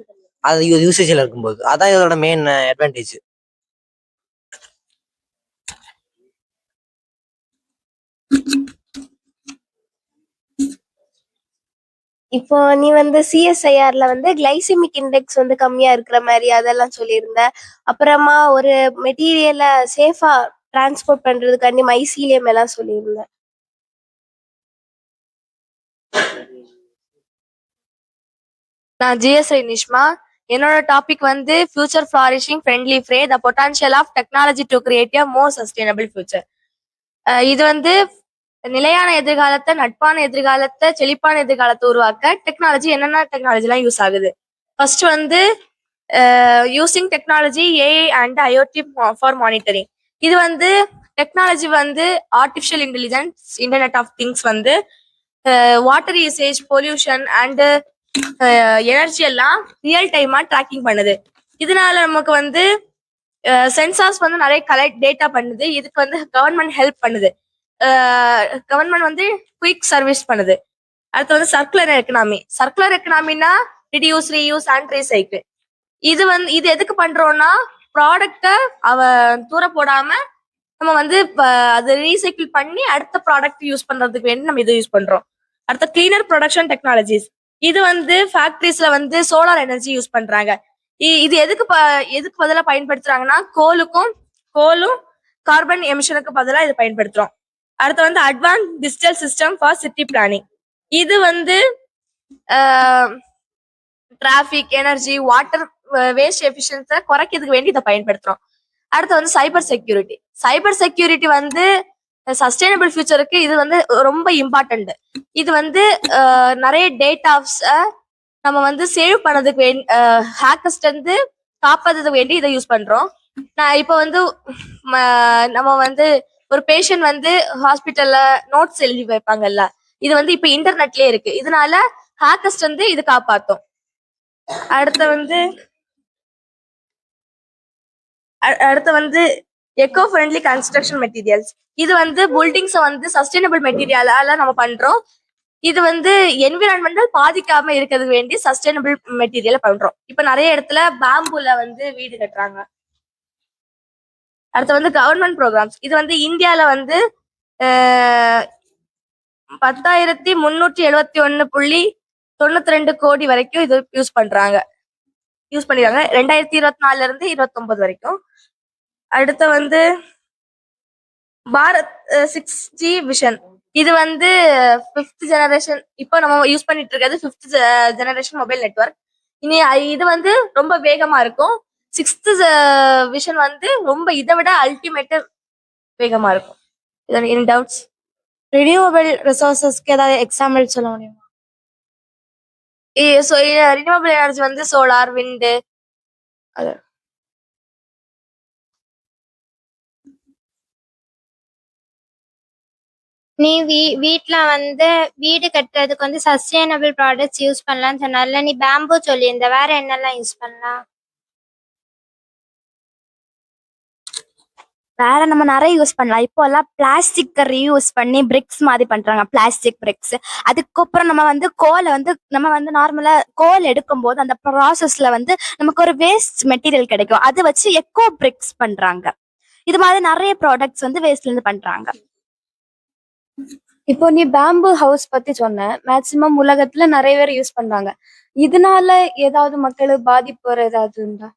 அது யூசேஜில் இருக்கும்போது. அதான் இதோட மெயின் அட்வான்டேஜ். இப்போ நீ வந்து சிஎஸ்ஐஆர்ல வந்து கிளைசிமிக் இண்டெக்ஸ் வந்து கம்மியா இருக்கிற மாதிரி அதெல்லாம் சொல்லியிருந்த. அப்புறமா ஒரு மெட்டீரியலை சேஃபா டிரான்ஸ்போர்ட் பண்றதுக்காண்டி மைசீலியம் எல்லாம் சொல்லியிருந்த. நான் ஜிஎஸ்ஐ நிஷ்மா. என்னோட டாபிக் வந்து future flourishing friendly fray the potential of technology to create a more sustainable future. இது வந்து நிலையான எதிர்காலத்தை, நட்பான எதிர்காலத்தை, செழிப்பான எதிர்காலத்தை உருவாக்க டெக்னாலஜி என்னென்ன டெக்னாலஜிலாம் யூஸ் ஆகுது. ஃபர்ஸ்ட் வந்து using technology AI and IoT for monitoring. இது வந்து டெக்னாலஜி வந்து artificial intelligence, internet of things வந்து water usage, pollution and energy எல்லாம் ரியல் டைமா ட்ராக்கிங் பண்ணுது. இதனால நமக்கு வந்து சென்சார்ஸ் வந்து நிறைய கலெக்ட் டேட்டா பண்ணுது. இதுக்கு வந்து கவர்மெண்ட் ஹெல்ப் பண்ணுது. கவர்மெண்ட் வந்து குயிக் சர்வீஸ் பண்ணுது. அடுத்து வந்து சர்க்குலர் எக்கனாமி. சர்க்குலர் எக்கனாமினா ரிடியூஸ், ரீயூஸ் அண்ட் ரீசைக்கிள். இது எதுக்கு பண்றோம்னா ப்ராடக்டை தூர போடாம நம்ம வந்து அது ரீசைக்கிள் பண்ணி அடுத்த ப்ராடக்ட் யூஸ் பண்றதுக்கு வேண்டி நம்ம இதை யூஸ் பண்றோம். அடுத்த கிளீனர் ப்ரொடக்ஷன் டெக்னாலஜிஸ். இது வந்து ஃபேக்டரிஸ்ல வந்து சோலார் எனர்ஜி யூஸ் பண்றாங்க. இது எதுக்கு பதிலாக பயன்படுத்துறாங்கன்னா கோலும் கார்பன் எமிஷனுக்கு பதிலாக இதை பயன்படுத்துறோம். அடுத்து வந்து advance digital system for city planning. இது வந்து டிராஃபிக், எனர்ஜி, வாட்டர் வேஸ்ட் எஃபிஷியன்ஸை குறைக்கிறதுக்கு வேண்டி இதை பயன்படுத்துறோம். அடுத்து வந்து சைபர் செக்யூரிட்டி. சைபர் செக்யூரிட்டி வந்து சஸ்டைனபிள் ஃபியூச்சருக்கு இது வந்து ரொம்ப இம்பார்ட்டன்ட். இது வந்து நிறைய டேட்டாஸை நம்ம வந்து சேவ் பண்ணதுக்கு ஹேக்கர்ஸ்ட் வந்து காப்பாத்துறதுக்கு வேண்டி இதை யூஸ் பண்றோம். நான் இப்போ வந்து நம்ம வந்து ஒரு பேஷண்ட் வந்து ஹாஸ்பிட்டல்ல நோட்ஸ் எழுதி வைப்பாங்கல்ல, இது வந்து இப்ப இன்டர்நெட்லயே இருக்கு. இதனால ஹேக்கர்ஸ்ட் வந்து இது காப்பாத்தும். அடுத்து வந்து எக்கோ ஃப்ரெண்ட்லி கன்ஸ்ட்ரக்ஷன் மெட்டீரியல்ஸ். இது வந்து பில்டிங்ஸை வந்து சஸ்டைனபிள் மெட்டீரியலால நம்ம பண்றோம். இது வந்து என்விரான்மெண்டல் பாதிக்காம இருக்கிறதுக்கு வேண்டி சஸ்டைனபிள் மெட்டீரியலை பண்றோம். இப்ப நிறைய இடத்துல பேம்புல வந்து வீடு கட்டுறாங்க. அடுத்து வந்து கவர்மெண்ட் ப்ரோக்ராம்ஸ். இது வந்து இந்தியால வந்து 10,371.92 கோடி வரைக்கும் இது யூஸ் பண்ணிருக்காங்க 2024 இருந்து 2029 வரைக்கும். அடுத்து வந்து பாரத் 6G விஷன். இது வந்து 5th ஜெனரேஷன், இப்போ நம்ம யூஸ் பண்ணிட்டு இருக்கிறது 5th ஜெனரேஷன் மொபைல் நெட்வொர்க். இனி இது வந்து ரொம்ப வேகமா இருக்கும். 6th விஷன் வந்து ரொம்ப இதை விட அல்டிமேட் வேகமா இருக்கும். Any doubts? ரினியூவபிள் ரிசோர்சஸ்க்கு ஏதாவது எக்ஸாம்பிள் சொல்ல முடியுமா? ரினியூவபிள் எனர்ஜி வந்து சோலார், விண்டு. நீ வீட்ல வந்து வீடு கட்டுறதுக்கு வந்து சஸ்டைனபிள் ப்ராடக்ட்ஸ் யூஸ் பண்ணலாம்னு சொன்னால, நீ பேம்பு சொல்லியிருந்த, வேற என்னெல்லாம் யூஸ் பண்ணலாம்? வேற நம்ம நிறைய யூஸ் பண்ணலாம். இப்போ எல்லாம் பிளாஸ்டிக்கை ரீயூஸ் பண்ணி பிரிக்ஸ் மாதிரி பண்றாங்க, பிளாஸ்டிக் பிரிக்ஸ். அதுக்கப்புறம் நம்ம வந்து நம்ம வந்து நார்மலா கோல் எடுக்கும் போது அந்த ப்ராசஸ்ல வந்து நமக்கு ஒரு வேஸ்ட் மெட்டீரியல் கிடைக்கும். அதை வச்சு எக்கோ பிரிக்ஸ் பண்றாங்க. இது மாதிரி நிறைய ப்ராடக்ட்ஸ் வந்து வேஸ்ட்ல இருந்து பண்றாங்க. இப்போ நீ பேம்பு ஹவுஸ் பத்தி சொன்ன, மேக்சிமம் உலகத்துல நிறைய பேர் யூஸ் பண்றாங்க. இதனால ஏதாவது மக்களுக்கு பாதிப்பு வர ஏதாவது உண்டா?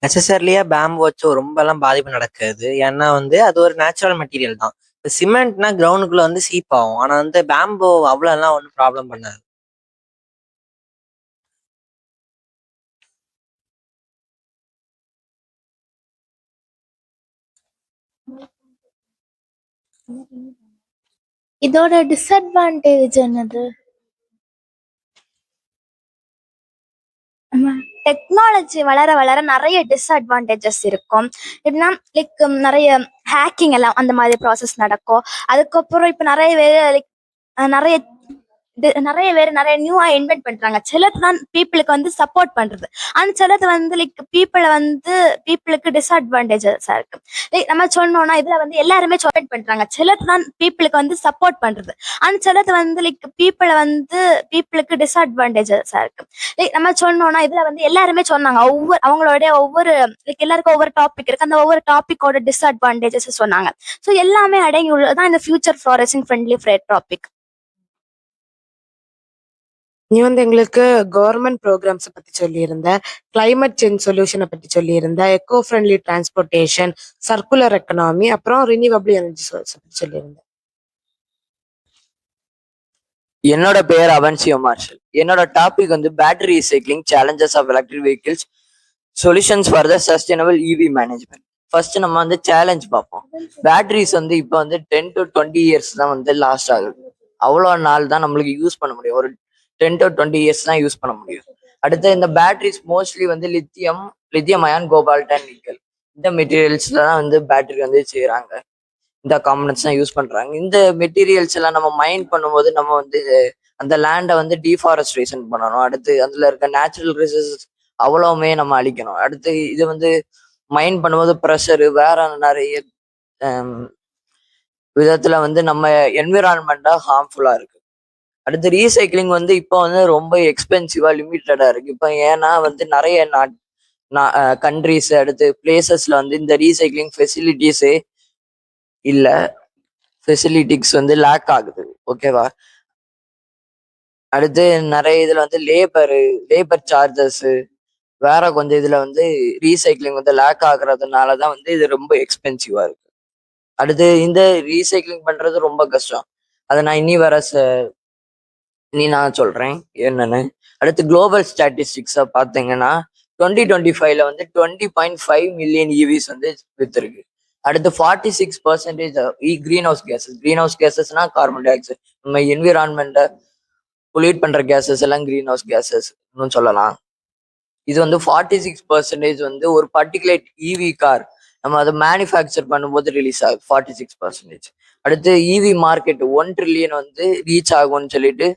நெசசரிலியா பேம்பு வச்சு ரொம்ப எல்லாம் பாதிப்பு நடக்காது. ஏன்னா வந்து அது ஒரு நேச்சுரல் மெட்டீரியல் தான். இப்போ சிமெண்ட்னா கிரவுண்டுக்குள்ள வந்து சீப் ஆகும். ஆனா வந்து பேம்பு அவ்வளோ எல்லாம் ஒன்றும் ப்ராப்ளம் பண்ணாது. இதோட டிஸ்அட்வான்டேஜ் என்னது? டெக்னாலஜி வளர வளர நிறைய டிஸ்அட்வான்டேஜஸ் இருக்கும். எப்படின்னா லைக் நிறைய ஹேக்கிங் எல்லாம் அந்த மாதிரி ப்ராசஸ் நடக்கும். அதுக்கப்புறம் இப்ப நிறைய பேர் நிறைய நியூவா இன்வென்ட் பண்றாங்க. சிலது தான் பீப்புளுக்கு வந்து சப்போர்ட் பண்றது, ஆனா சிலது வந்து லைக் பீப்புளுக்கு டிஸ்அட்வான்டேஜஸா இருக்கு. லைக் நம்ம சொன்னோம்னா இதுல வந்து எல்லாருமே சப்போர்ட் பண்றாங்க. சிலது தான் பீப்புளுக்கு வந்து சப்போர்ட் பண்றது, ஆனா சிலது வந்து லைக் பீப்புளுக்கு டிஸ்அட்வான்டேஜஸா இருக்கு. லைக் நம்ம சொன்னோம்னா இதுல வந்து எல்லாருமே சொன்னாங்க, ஒவ்வொரு லைக் எல்லாருக்கும் ஒவ்வொரு டாபிக் இருக்கு. அந்த ஒவ்வொரு டாபிக்கோட டிஸ்அட்வான்டேஜஸ் சொன்னாங்க. ஸோ எல்லாமே அடங்கி உள்ளதுதான் இந்த ஃபியூச்சர் ஃப்ளோரசிங் ஃப்ரெண்ட்லி ஃப்ரேட் டாபிக். நீ வந்து எங்களுக்கு கவர்மெண்ட் ப்ரோக்ராம்ஸை பத்தி சொல்லியிருந்த, கிளைமேட் சேஞ்ச் சொல்யூஷனை பத்தி சொல்லியிருந்த, eco friendly transportation, circular economy, அப்புறம் ரினியூவபிள் எனர்ஜி சோர்ஸ் பத்தி சொல்லியிருந்த. என்னோட பெயர் அவன்சியோ மார்ஷல். என்னோட டாபிக் வந்து battery recycling, challenges of electric vehicles, solutions for the sustainable EV management. First நம்ம வந்து சேலஞ்ச் பார்ப்போம். பேட்டரிஸ் வந்து இப்போ வந்து 10 to 20 இயர்ஸ் தான் வந்து லாஸ்ட் ஆகுது. அவ்வளோ நாள் தான் நம்மளுக்கு யூஸ் பண்ண முடியும். ஒரு 10 to 20 இயர்ஸ் தான் யூஸ் பண்ண முடியும். அடுத்து இந்த பேட்டரிஸ் மோஸ்ட்லி வந்து lithium ion, cobalt and nickel இந்த மெட்டீரியல்ஸ்ல தான் வந்து பேட்டரி வந்து செய்யறாங்க. இந்த காம்பனன்ட்ஸ் தான் யூஸ் பண்றாங்க. இந்த மெட்டீரியல்ஸ் எல்லாம் நம்ம மைண்ட் பண்ணும்போது நம்ம வந்து அந்த லேண்டை வந்து டீஃபாரஸ்ட்ரேஷன் பண்ணணும். அடுத்து அதுல இருக்க நேச்சுரல் ரிசோர்சஸ் அவ்வளவுமே நம்ம அழிக்கணும். அடுத்து இது வந்து மைண்ட் பண்ணும்போது ப்ரெஷரு வேற நிறைய விதத்துல வந்து நம்ம என்விரான்மெண்டா ஹார்ம்ஃபுல்லா இருக்கு. அடுத்து ரீசைக்ளிங் வந்து இப்போ வந்து ரொம்ப எக்ஸ்பென்சிவா லிமிட்டடா இருக்கு. இப்போ ஏன்னா வந்து நிறைய கண்ட்ரிஸ் அடுத்து பிளேசஸ்ல வந்து இந்த ரீசைக்ளிங் ஃபெசிலிட்டிஸே இல்ல, ஃபெசிலிட்டிஸ் வந்து லேக் ஆகுது. ஓகேவா? அடுத்து நிறைய இதுல வந்து லேபர் சார்ஜஸ் வேற கொஞ்சம் இதுல வந்து ரீசைக்ளிங் வந்து லேக் ஆகுறதுனாலதான் வந்து இது ரொம்ப எக்ஸ்பென்சிவா இருக்கு. அடுத்து இந்த ரீசைக்ளிங் பண்றது ரொம்ப கஷ்டம். அதை நான் நான் சொல்றேன் என்னன்னு. அடுத்து குளோபல் ஸ்டாட்டிஸ்டிக்ஸை பார்த்தீங்கன்னா 2025ல வந்து 20.5 மில்லியன் இவிஸ் வந்து வித்துருக்கு. அடுத்து 46% கிரீன் ஹவுஸ் கேசஸ்னா கார்பன் டை ஆக்சைடு, நம்ம என்விரான்மெண்ட்டை பொல்யூட் பண்ற கேசஸ் எல்லாம் கிரீன் ஹவுஸ் கேசஸ் சொல்லலாம். இது வந்து 46% வந்து ஒரு பர்டிகுலர் இவி கார் நம்ம அதை மேனுஃபேக்சர் பண்ணும்போது ரிலீஸ் ஆகுது 46%. அடுத்து இவி மார்க்கெட் 1 ட்ரில்லியன் வந்து ரீச் ஆகும்னு சொல்லிட்டு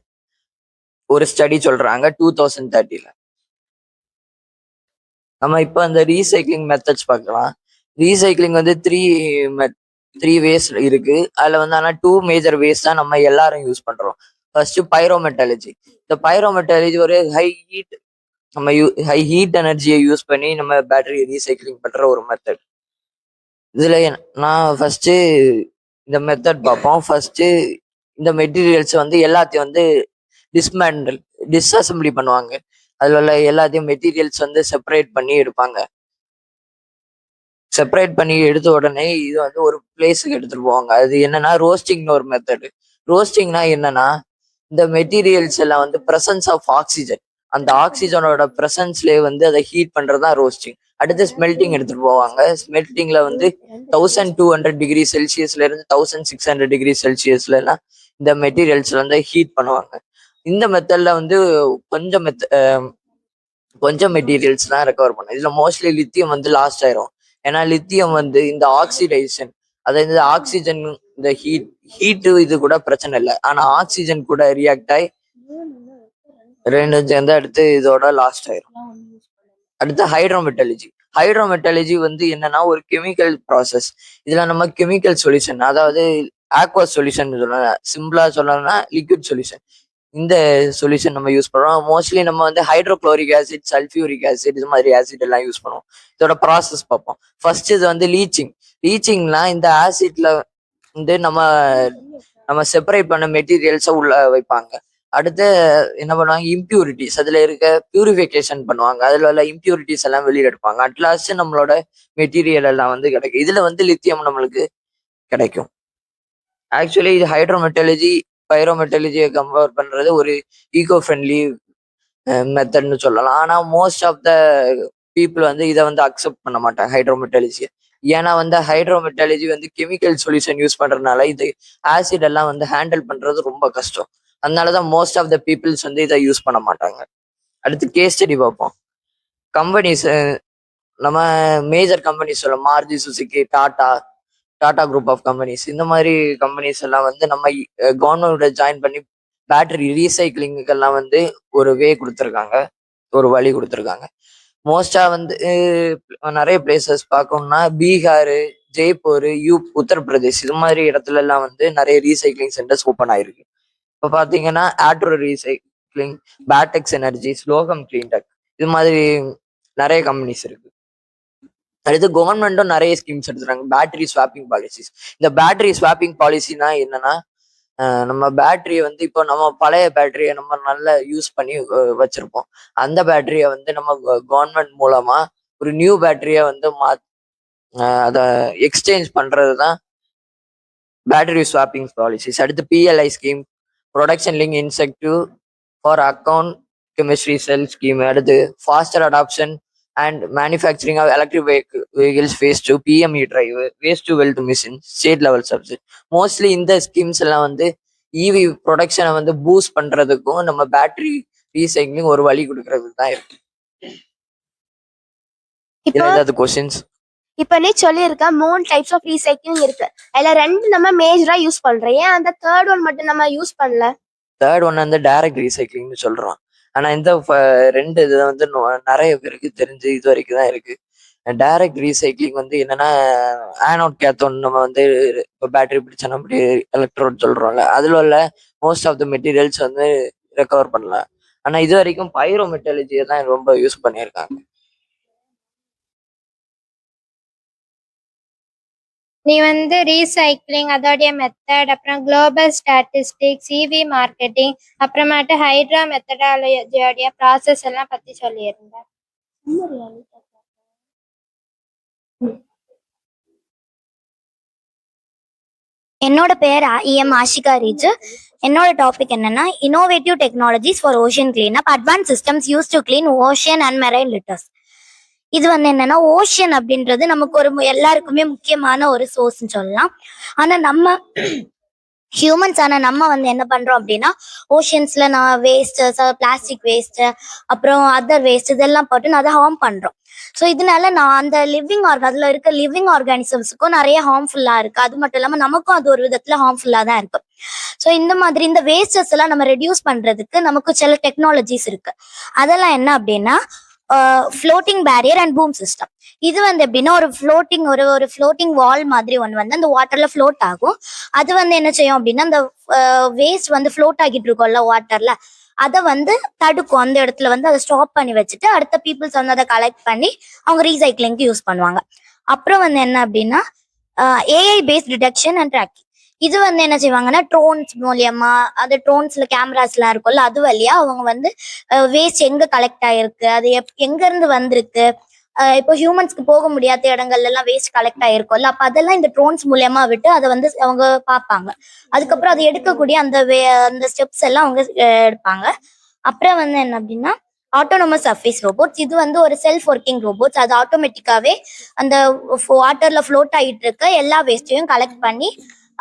ஒரு ஸ்டடி சொல்றாங்க 2030ல. நம்ம இப்போ அந்த ரீசைக்ளிங் மெத்தட்ஸ் பார்க்கலாம். ரீசைக்ளிங் வந்து த்ரீ வேஸ் இருக்கு. அதுல வந்து ஆனா 2 மேஜர் வேஸ் தான் நம்ம எல்லாரும் யூஸ் பண்றோம். ஃபர்ஸ்ட் பைரோமெட்டாலஜி. இந்த பைரோமெட்டாலஜி ஒரு ஹை ஹீட் எனர்ஜியை யூஸ் பண்ணி நம்ம பேட்டரி ரீசைக்ளிங் பண்ற ஒரு மெத்தட். இதுல நான் ஃபர்ஸ்ட் இந்த மெத்தட் பார்ப்போம். ஃபர்ஸ்ட் இந்த மெட்டீரியல்ஸ் வந்து எல்லாத்தையும் வந்து டிஸ்அசம்பிளி பண்ணுவாங்க. அதுல உள்ள எல்லாத்தையும் மெட்டீரியல்ஸ் வந்து செப்பரேட் பண்ணி எடுப்பாங்க. செப்பரேட் பண்ணி எடுத்த உடனே இது வந்து ஒரு பிளேஸுக்கு எடுத்துட்டு போவாங்க. அது என்னன்னா ரோஸ்டிங்னு ஒரு மெத்தடு. ரோஸ்டிங்னா என்னன்னா இந்த மெட்டீரியல்ஸ் எல்லாம் வந்து பிரசன்ஸ் ஆஃப் ஆக்சிஜன், அந்த ஆக்சிஜனோட பிரசன்ஸ்லேயே வந்து அதை ஹீட் பண்றதுதான் ரோஸ்டிங். அடுத்து ஸ்மெல்டிங் எடுத்துட்டு போவாங்க. ஸ்மெல்டிங்ல வந்து 1200 டிகிரி செல்சியஸ்ல இருந்து 1600 டிகிரி செல்சியஸ்ல எல்லாம் இந்த மெட்டீரியல்ஸ் வந்து ஹீட் பண்ணுவாங்க. இந்த மெத்தட்ல வந்து கொஞ்சம் மெட்டீரியல்ஸ் தான் ரெக்கவர் பண்ணும். இதுல மோஸ்ட்லி லித்தியம் வந்து லாஸ்ட் ஆயிரும். ஏன்னா லித்தியம் வந்து இந்த ஆக்சிடைசேஷன், அதாவது இந்த ஆக்சிஜன் இந்த ஹீட்டு இது கூட பிரச்சனை இல்லை, ஆனா ஆக்சிஜன் கூட ரியாக்ட் ஆகி ரெண்டு சேர்ந்து அடுத்து இதோட லாஸ்ட் ஆயிரும். அடுத்து ஹைட்ரோமெட்டாலஜி வந்து என்னன்னா ஒரு கெமிக்கல் ப்ராசஸ். இதுல நம்ம கெமிக்கல் சொல்யூஷன், அதாவது ஆக்வஸ் சொல்யூஷன் சொல்லலாம், சிம்பிளா சொல்லணும்னா லிக்விட் சொல்யூஷன், இந்த சொல்யூஷன் நம்ம யூஸ் பண்ணுறோம். மோஸ்ட்லி நம்ம வந்து ஹைட்ரோக்ளோரிக் ஆசிட், சல்ஃபியூரிக் ஆசிட் இது மாதிரி ஆசிட் எல்லாம் யூஸ் பண்ணுவோம். இதோட ப்ராசஸ் பார்ப்போம். ஃபர்ஸ்ட் இது வந்து லீச்சிங்னா இந்த ஆசிட்ல வந்து நம்ம செப்பரேட் பண்ண மெட்டீரியல்ஸை உள்ள வைப்பாங்க. அடுத்து என்ன பண்ணுவாங்க, இம்பியூரிட்டிஸ் அதுல இருக்க பியூரிஃபிகேஷன் பண்ணுவாங்க. அதுல உள்ள இம்பியூரிட்டிஸ் எல்லாம் வெளியில எடுப்பாங்க. அட்லாஸ்ட் நம்மளோட மெட்டீரியல் எல்லாம் வந்து கிடைக்கும். இதுல வந்து லித்தியம் நம்மளுக்கு கிடைக்கும். ஆக்சுவலி இது ஹைட்ரோமெட்டாலஜி பைரோமெட்டாலஜியை கம்பேர் பண்றது ஒரு ஈகோ ஃப்ரெண்ட்லி மெத்தட்னு சொல்லலாம். ஆனா மோஸ்ட் ஆஃப் த பீப்புள் வந்து இதை வந்து அக்செப்ட் பண்ண மாட்டாங்க ஹைட்ரோமெட்டாலஜியை. ஏன்னா வந்து ஹைட்ரோமெட்டாலஜி வந்து கெமிக்கல் சொல்யூஷன் யூஸ் பண்றதுனால இது ஆசிட் எல்லாம் வந்து ஹேண்டில் பண்றது ரொம்ப கஷ்டம். அதனாலதான் மோஸ்ட் ஆஃப் த பீப்புள்ஸ் வந்து இதை யூஸ் பண்ண மாட்டாங்க. அடுத்து கேஸ் ஸ்டடி பார்ப்போம். கம்பெனிஸ், நம்ம மேஜர் கம்பெனிஸ் சொல்ல Maruti Suzuki, Tata group of companies, இந்த மாதிரி கம்பெனிஸ் எல்லாம் வந்து நம்ம கவர்மெண்டோட ஜாயின் பண்ணி பேட்டரி ரீசைக்ளிங்குக்கெல்லாம் வந்து ஒரு கொடுத்துருக்காங்க, ஒரு வழி கொடுத்துருக்காங்க. மோஸ்டா வந்து நிறைய பிளேசஸ் பார்க்கணும்னா பீகார், ஜெய்ப்பூர், உத்தரப்பிரதேஷ் இது மாதிரி இடத்துல எல்லாம் வந்து நிறைய ரீசைக்ளிங் சென்டர்ஸ் ஓப்பன் ஆயிருக்கு. இப்போ பார்த்தீங்கன்னா ஆட்ரோ ரீசைக்ளிங், பேட்டெக்ஸ் எனர்ஜி, ஸ்லோகம் கிளீன்டெக் இது மாதிரி நிறைய கம்பெனிஸ் இருக்கு. அடுத்து கவர்மெண்ட்டும் நிறைய ஸ்கீம்ஸ் எடுத்துறாங்க. Battery swapping policies. இந்த பேட்டரி ஸ்வாப்பிங் பாலிசினா என்னன்னா, நம்ம பேட்டரியை வந்து இப்போ நம்ம பழைய பேட்டரியை நம்ம நல்லா யூஸ் பண்ணி வச்சிருப்போம். அந்த பேட்டரியை வந்து நம்ம கவர்மெண்ட் மூலமா ஒரு நியூ பேட்டரியை வந்து அதை எக்ஸ்சேஞ்ச் பண்றது தான் பேட்டரி ஸ்வாப்பிங் பாலிசிஸ். அடுத்து PLI scheme, production link incentive for account chemistry cell scheme. அடுத்து faster adoption and manufacturing of electric vehicles phase 2 PME drive waste to wealth mission state level subsidy. Mostly இந்த ஸ்கீம்ஸ் எல்லாம் வந்து இவி ப்ரொடக்ஷனை வந்து பூஸ்ட் பண்றதுக்கும் நம்ம பேட்டரி ரீசைக்ளிங் ஒரு வழி கொடுக்கறதுக்கு தான் இருக்கு. இப்போ ஏதாவது கொஸ்டின்ஸ்? இப்ப நீ சொல்லியிருக்க 3 டைப்ஸ் ஆஃப் ரீசைக்ளிங் இருக்கு. அதுல 2 நம்ம மேஜரா யூஸ் பண்றோம். ஏன் அந்த தேர்ட் ஒன் மட்டும் நம்ம யூஸ் பண்ணல? தேர்ட் ஒன் வந்து டைரக்ட் ரீசைக்ளிங்னு சொல்றோம். ஆனா இந்த 2 இது வந்து நிறைய பேருக்கு தெரிஞ்சு இது வரைக்கும் தான் இருக்கு. டைரக்ட் ரீசைக்ளிங் வந்து என்னன்னா ஆனோட் கேத்தோன் நம்ம வந்து இப்போ பேட்டரி பிடிச்சா அப்படி எலக்ட்ரோட் சொல்றோம்ல, அதுல உள்ள மோஸ்ட் ஆஃப் த மெட்டீரியல்ஸ் வந்து ரெக்கவர் பண்ணலாம். ஆனா இது வரைக்கும் பைரோ மெட்டாலஜியை தான் ரொம்ப யூஸ் பண்ணியிருக்காங்க. நீ வந்து ரீசைக்ளிங் அதோடைய மெத்தட், அப்புறம் குளோபல் ஸ்டாட்டிஸ்டிக்ஸ், இவி மார்க்கெட்டிங், அப்புறமேட்டு ஹைட்ரா மெத்தடாலஜியோடைய ப்ராசஸ் எல்லாம் பத்தி சொல்லியிருந்தேன். என்னோட பேர் EM ஆஷிகா ரீஜ். என்னோட டாபிக் என்னன்னா innovative technologies for ocean clean up, advance systems use to clean ocean and marine litres. இது வந்து என்னன்னா ஓஷன் அப்படின்றது நமக்கு ஒரு எல்லாருக்குமே முக்கியமான ஒரு சோர்ஸ்ன்னு சொல்லலாம். ஆனா நம்ம ஹியூமன்ஸ் நம்ம வந்து என்ன பண்றோம் அப்படின்னா ஓஷன்ஸ்ல நான் வேஸ்ட், பிளாஸ்டிக் வேஸ்ட், அப்புறம் அதர் வேஸ்ட் இதெல்லாம் போட்டு நான் அதை ஹார்ம் பண்றோம். ஸோ இதனால நான் அந்த அதுல இருக்க லிவிங் ஆர்கானிசம்ஸுக்கும் நிறைய ஹார்ம்ஃபுல்லா இருக்கு. அது மட்டும் இல்லாம நமக்கும் அது ஒரு விதத்துல ஹார்ம்ஃபுல்லா தான் இருக்கு. ஸோ இந்த மாதிரி இந்த வேஸ்டஸ் எல்லாம் நம்ம ரெடியூஸ் பண்றதுக்கு நமக்கு சில டெக்னாலஜிஸ் இருக்கு. அதெல்லாம் என்ன அப்படின்னா floating barrier and boom system. இது வந்து எப்படின்னா ஒரு ஃப்ளோட்டிங் வால் மாதிரி ஒன்று வந்து அந்த வாட்டர்ல ஃப்ளோட் ஆகும். அது வந்து என்ன செய்யும் அப்படின்னா அந்த வேஸ்ட் வந்து ஃப்ளோட் ஆகிட்டு இருக்கும்ல வாட்டர்ல, அதை வந்து தடுக்கும். அந்த இடத்துல வந்து அதை ஸ்டாப் பண்ணி வச்சுட்டு அடுத்த பீப்புள்ஸ் வந்து அதை கலெக்ட் பண்ணி அவங்க ரீசைக்ளிங்க்கு யூஸ் பண்ணுவாங்க. அப்புறம் வந்து என்ன அப்படின்னா AI based detection and tracking. இது வந்து என்ன செய்வாங்கன்னா ட்ரோன்ஸ் மூலியமா, அது ட்ரோன்ஸ்ல கேமராஸ் எல்லாம் இருக்கும்ல, அது வழியா அவங்க வந்து வேஸ்ட் எங்க கலெக்ட் ஆயிருக்கு, அது எங்க இருந்து வந்திருக்கு, இப்போ ஹியூமன்ஸ்க்கு போக முடியாத இடங்கள்ல எல்லாம் வேஸ்ட் கலெக்ட் ஆயிருக்கும்ல, அப்ப அதெல்லாம் இந்த ட்ரோன்ஸ் மூலியமா விட்டு அதை வந்து அவங்க பார்ப்பாங்க. அதுக்கப்புறம் அதை எடுக்கக்கூடிய அந்த ஸ்டெப்ஸ் எல்லாம் அவங்க எடுப்பாங்க. அப்புறம் வந்து என்ன அப்படின்னா ஆட்டோனமஸ் சர்ஃபேஸ் ரோபோட்ஸ். இது வந்து ஒரு செல்ஃப் ஒர்க்கிங் ரோபோட்ஸ். அது ஆட்டோமேட்டிக்காவே அந்த வாட்டர்ல ஃப்ளோட் ஆகிட்டு இருக்க எல்லா வேஸ்டையும் கலெக்ட் பண்ணி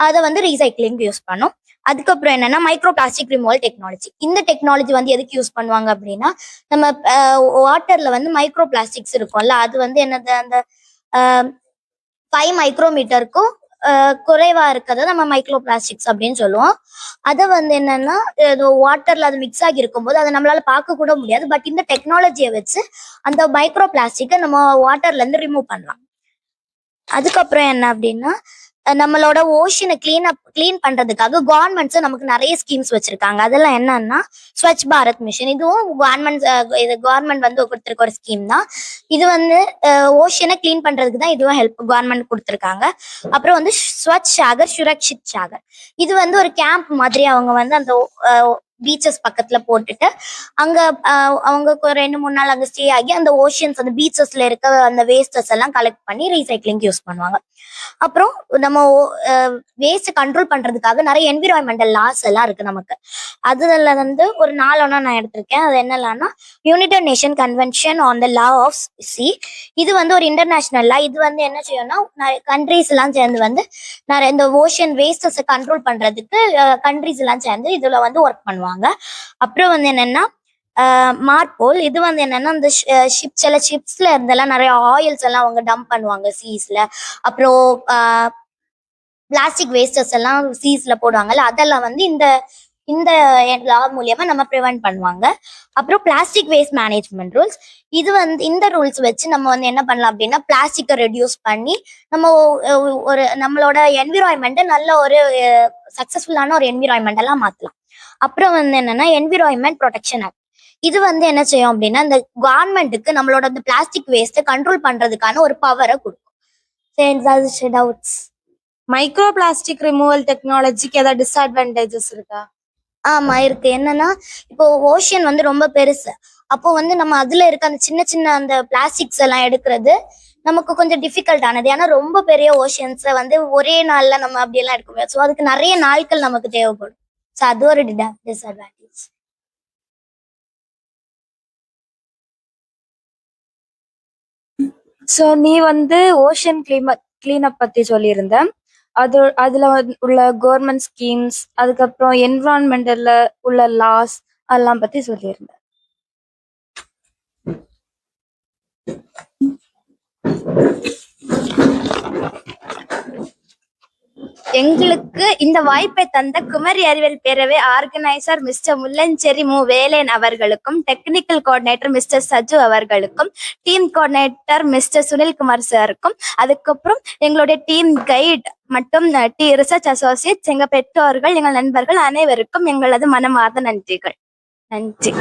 அதை வந்து ரீசைக்ளிங் யூஸ் பண்ணும். அதுக்கப்புறம் என்னன்னா மைக்ரோ பிளாஸ்டிக் ரிமூவல் டெக்னாலஜி. இந்த டெக்னாலஜி வந்து எதுக்கு யூஸ் பண்ணுவாங்க அப்படின்னா நம்ம வாட்டர்ல வந்து மைக்ரோ பிளாஸ்டிக்ஸ் இருக்கும்ல, அது வந்து என்னது அந்த 5 மைக்ரோமீட்டருக்கும் குறைவா இருக்கிறத நம்ம மைக்ரோ பிளாஸ்டிக்ஸ் அப்படின்னு சொல்லுவோம். அதை வந்து என்னன்னா வாட்டர்ல அது மிக்ஸ் ஆகி இருக்கும்போது அதை நம்மளால பார்க்க கூட முடியாது. பட் இந்த டெக்னாலஜியை வச்சு அந்த மைக்ரோ பிளாஸ்டிக்கை நம்ம வாட்டர்ல இருந்து ரிமூவ் பண்ணலாம். அதுக்கப்புறம் என்ன அப்படின்னா நம்மளோட ஓஷனை கிளீன் பண்றதுக்காக கவர்மெண்ட்ஸ் நமக்கு நிறைய ஸ்கீம்ஸ் வச்சிருக்காங்க. அதெல்லாம் என்னன்னா ஸ்வச் பாரத் மிஷன். இதுவும் கவர்மெண்ட் வந்து கொடுத்துருக்க ஒரு ஸ்கீம் தான். இது வந்து ஓஷனை கிளீன் பண்றதுக்கு தான் இதுவும் கவர்மெண்ட் கொடுத்துருக்காங்க. அப்புறம் வந்து ஸ்வச் சாகர் சுரக்ஷித் சாகர். இது வந்து ஒரு கேம்ப் மாதிரி அவங்க வந்து அந்த பீச்சஸ் பக்கத்துல போட்டுட்டு அங்க அவங்க 2-3 நாள் அங்க ஸ்டே ஆகி அந்த ஓஷன்ஸ் அந்த பீச்சஸ்ல இருக்க அந்த வேஸ்டஸ் எல்லாம் கலெக்ட் பண்ணி ரீசைக்ளிங் யூஸ் பண்ணுவாங்க. அப்புறம் நம்ம வேஸ்ட் கண்ட்ரோல் பண்றதுக்காக நிறைய என்விரான்மெண்டல் லாஸ் எல்லாம் இருக்கு நமக்கு. அதுல வந்து ஒரு 4 நான் எடுத்திருக்கேன். அது என்னலான்னா United Nation convention on the law of sea. இது வந்து ஒரு இன்டர்நேஷனல் லா. இது வந்து என்ன செய்யும்னா நிறைய கண்ட்ரிஸ் எல்லாம் சேர்ந்து வந்து நிறைய இந்த ஓஷன் வேஸ்டஸை கண்ட்ரோல் பண்றதுக்கு கண்ட்ரிஸ் எல்லாம் சேர்ந்து இதுல வந்து ஒர்க் பண்ணுவாங்க. அப்புறம் வந்து என்னன்னா மார்போல். இது வந்து என்னன்னா இந்த சில ஷிப்ஸ்ல இருந்தெல்லாம் நிறைய ஆயில்ஸ் எல்லாம் அவங்க டம்ப் பண்ணுவாங்க சீஸ்ல. அப்புறம் பிளாஸ்டிக் வேஸ்டஸ் எல்லாம் சீஸ்ல போடுவாங்கல்ல, அதெல்லாம் வந்து இந்த லா மூலியமா நம்ம ப்ரிவென்ட் பண்ணுவாங்க. அப்புறம் பிளாஸ்டிக் வேஸ்ட் மேனேஜ்மெண்ட் ரூல்ஸ். இது வந்து இந்த ரூல்ஸ் வச்சு நம்ம வந்து என்ன பண்ணலாம் அப்படின்னா பிளாஸ்டிக்கை ரெடியூஸ் பண்ணி நம்ம ஒரு நம்மளோட என்விரான்மெண்ட்டை நல்ல ஒரு சக்சஸ்ஃபுல்லான ஒரு என்விரான்மெண்ட் எல்லாம் மாத்தலாம். அப்புறம் வந்து என்னன்னா என்விரான்மெண்ட் ப்ரொடெக்ஷன் ஆக்ட். இது வந்து என்ன செய்யும் அப்படின்னா இந்த கவர்மெண்ட்டுக்கு நம்மளோட இந்த பிளாஸ்டிக் வேஸ்ட்டை கண்ட்ரோல் பண்றதுக்கான ஒரு பவரை கொடுக்கும். டவுட்ஸ்? மைக்ரோ பிளாஸ்டிக் ரிமூவல் டெக்னாலஜிக்கு ஏதாவது டிஸ்அட்வான்டேஜஸ் இருக்கா? ஆமா இருக்கு. என்னன்னா இப்போ ஓஷன் வந்து ரொம்ப பெருசு. அப்போ வந்து நம்ம அதுல இருக்க அந்த சின்ன சின்ன அந்த பிளாஸ்டிக்ஸ் எல்லாம் எடுக்கிறது நமக்கு கொஞ்சம் டிஃபிகல்ட் ஆனது. ஏன்னா ரொம்ப பெரிய ஓஷன்ஸை வந்து ஒரே நாள்ல நம்ம அப்படியெல்லாம் எடுக்க முடியாது. ஸோ அதுக்கு நிறைய நாட்கள் நமக்கு தேவைப்படும். ஸோ அது ஒரு டிஸ்அட்வான்டேஜ். ஸோ நீ வந்து ஓஷன் கிளீனப் பத்தி சொல்லியிருந்த. அதுல உள்ள கவர்மெண்ட் ஸ்கீம்ஸ், அதுக்கப்புறம் என்விரான்மெண்டல்ல உள்ள லாஸ் அதெல்லாம் பத்தி சொல்லியிருந்த. எங்களுக்கு இந்த வாய்ப்பை தந்த குமரி அறிவியல் பேரவை ஆர்கனைசர் மிஸ்டர் முல்லஞ்சேரி மு வேலேன் அவர்களுக்கும், டெக்னிக்கல் கோஆர்டினேட்டர் மிஸ்டர் சஜு அவர்களுக்கும், டீம் கோஆர்டினேட்டர் மிஸ்டர் சுனில்குமார் சாருக்கும், அதுக்கப்புறம் எங்களுடைய டீம் கைட் மற்றும் ரிசர்ச் அசோசியேட்ஸ், எங்க பெற்றோர்கள், எங்கள் நண்பர்கள் அனைவருக்கும் எங்களது மனமார்ந்த நன்றிகள். நன்றி.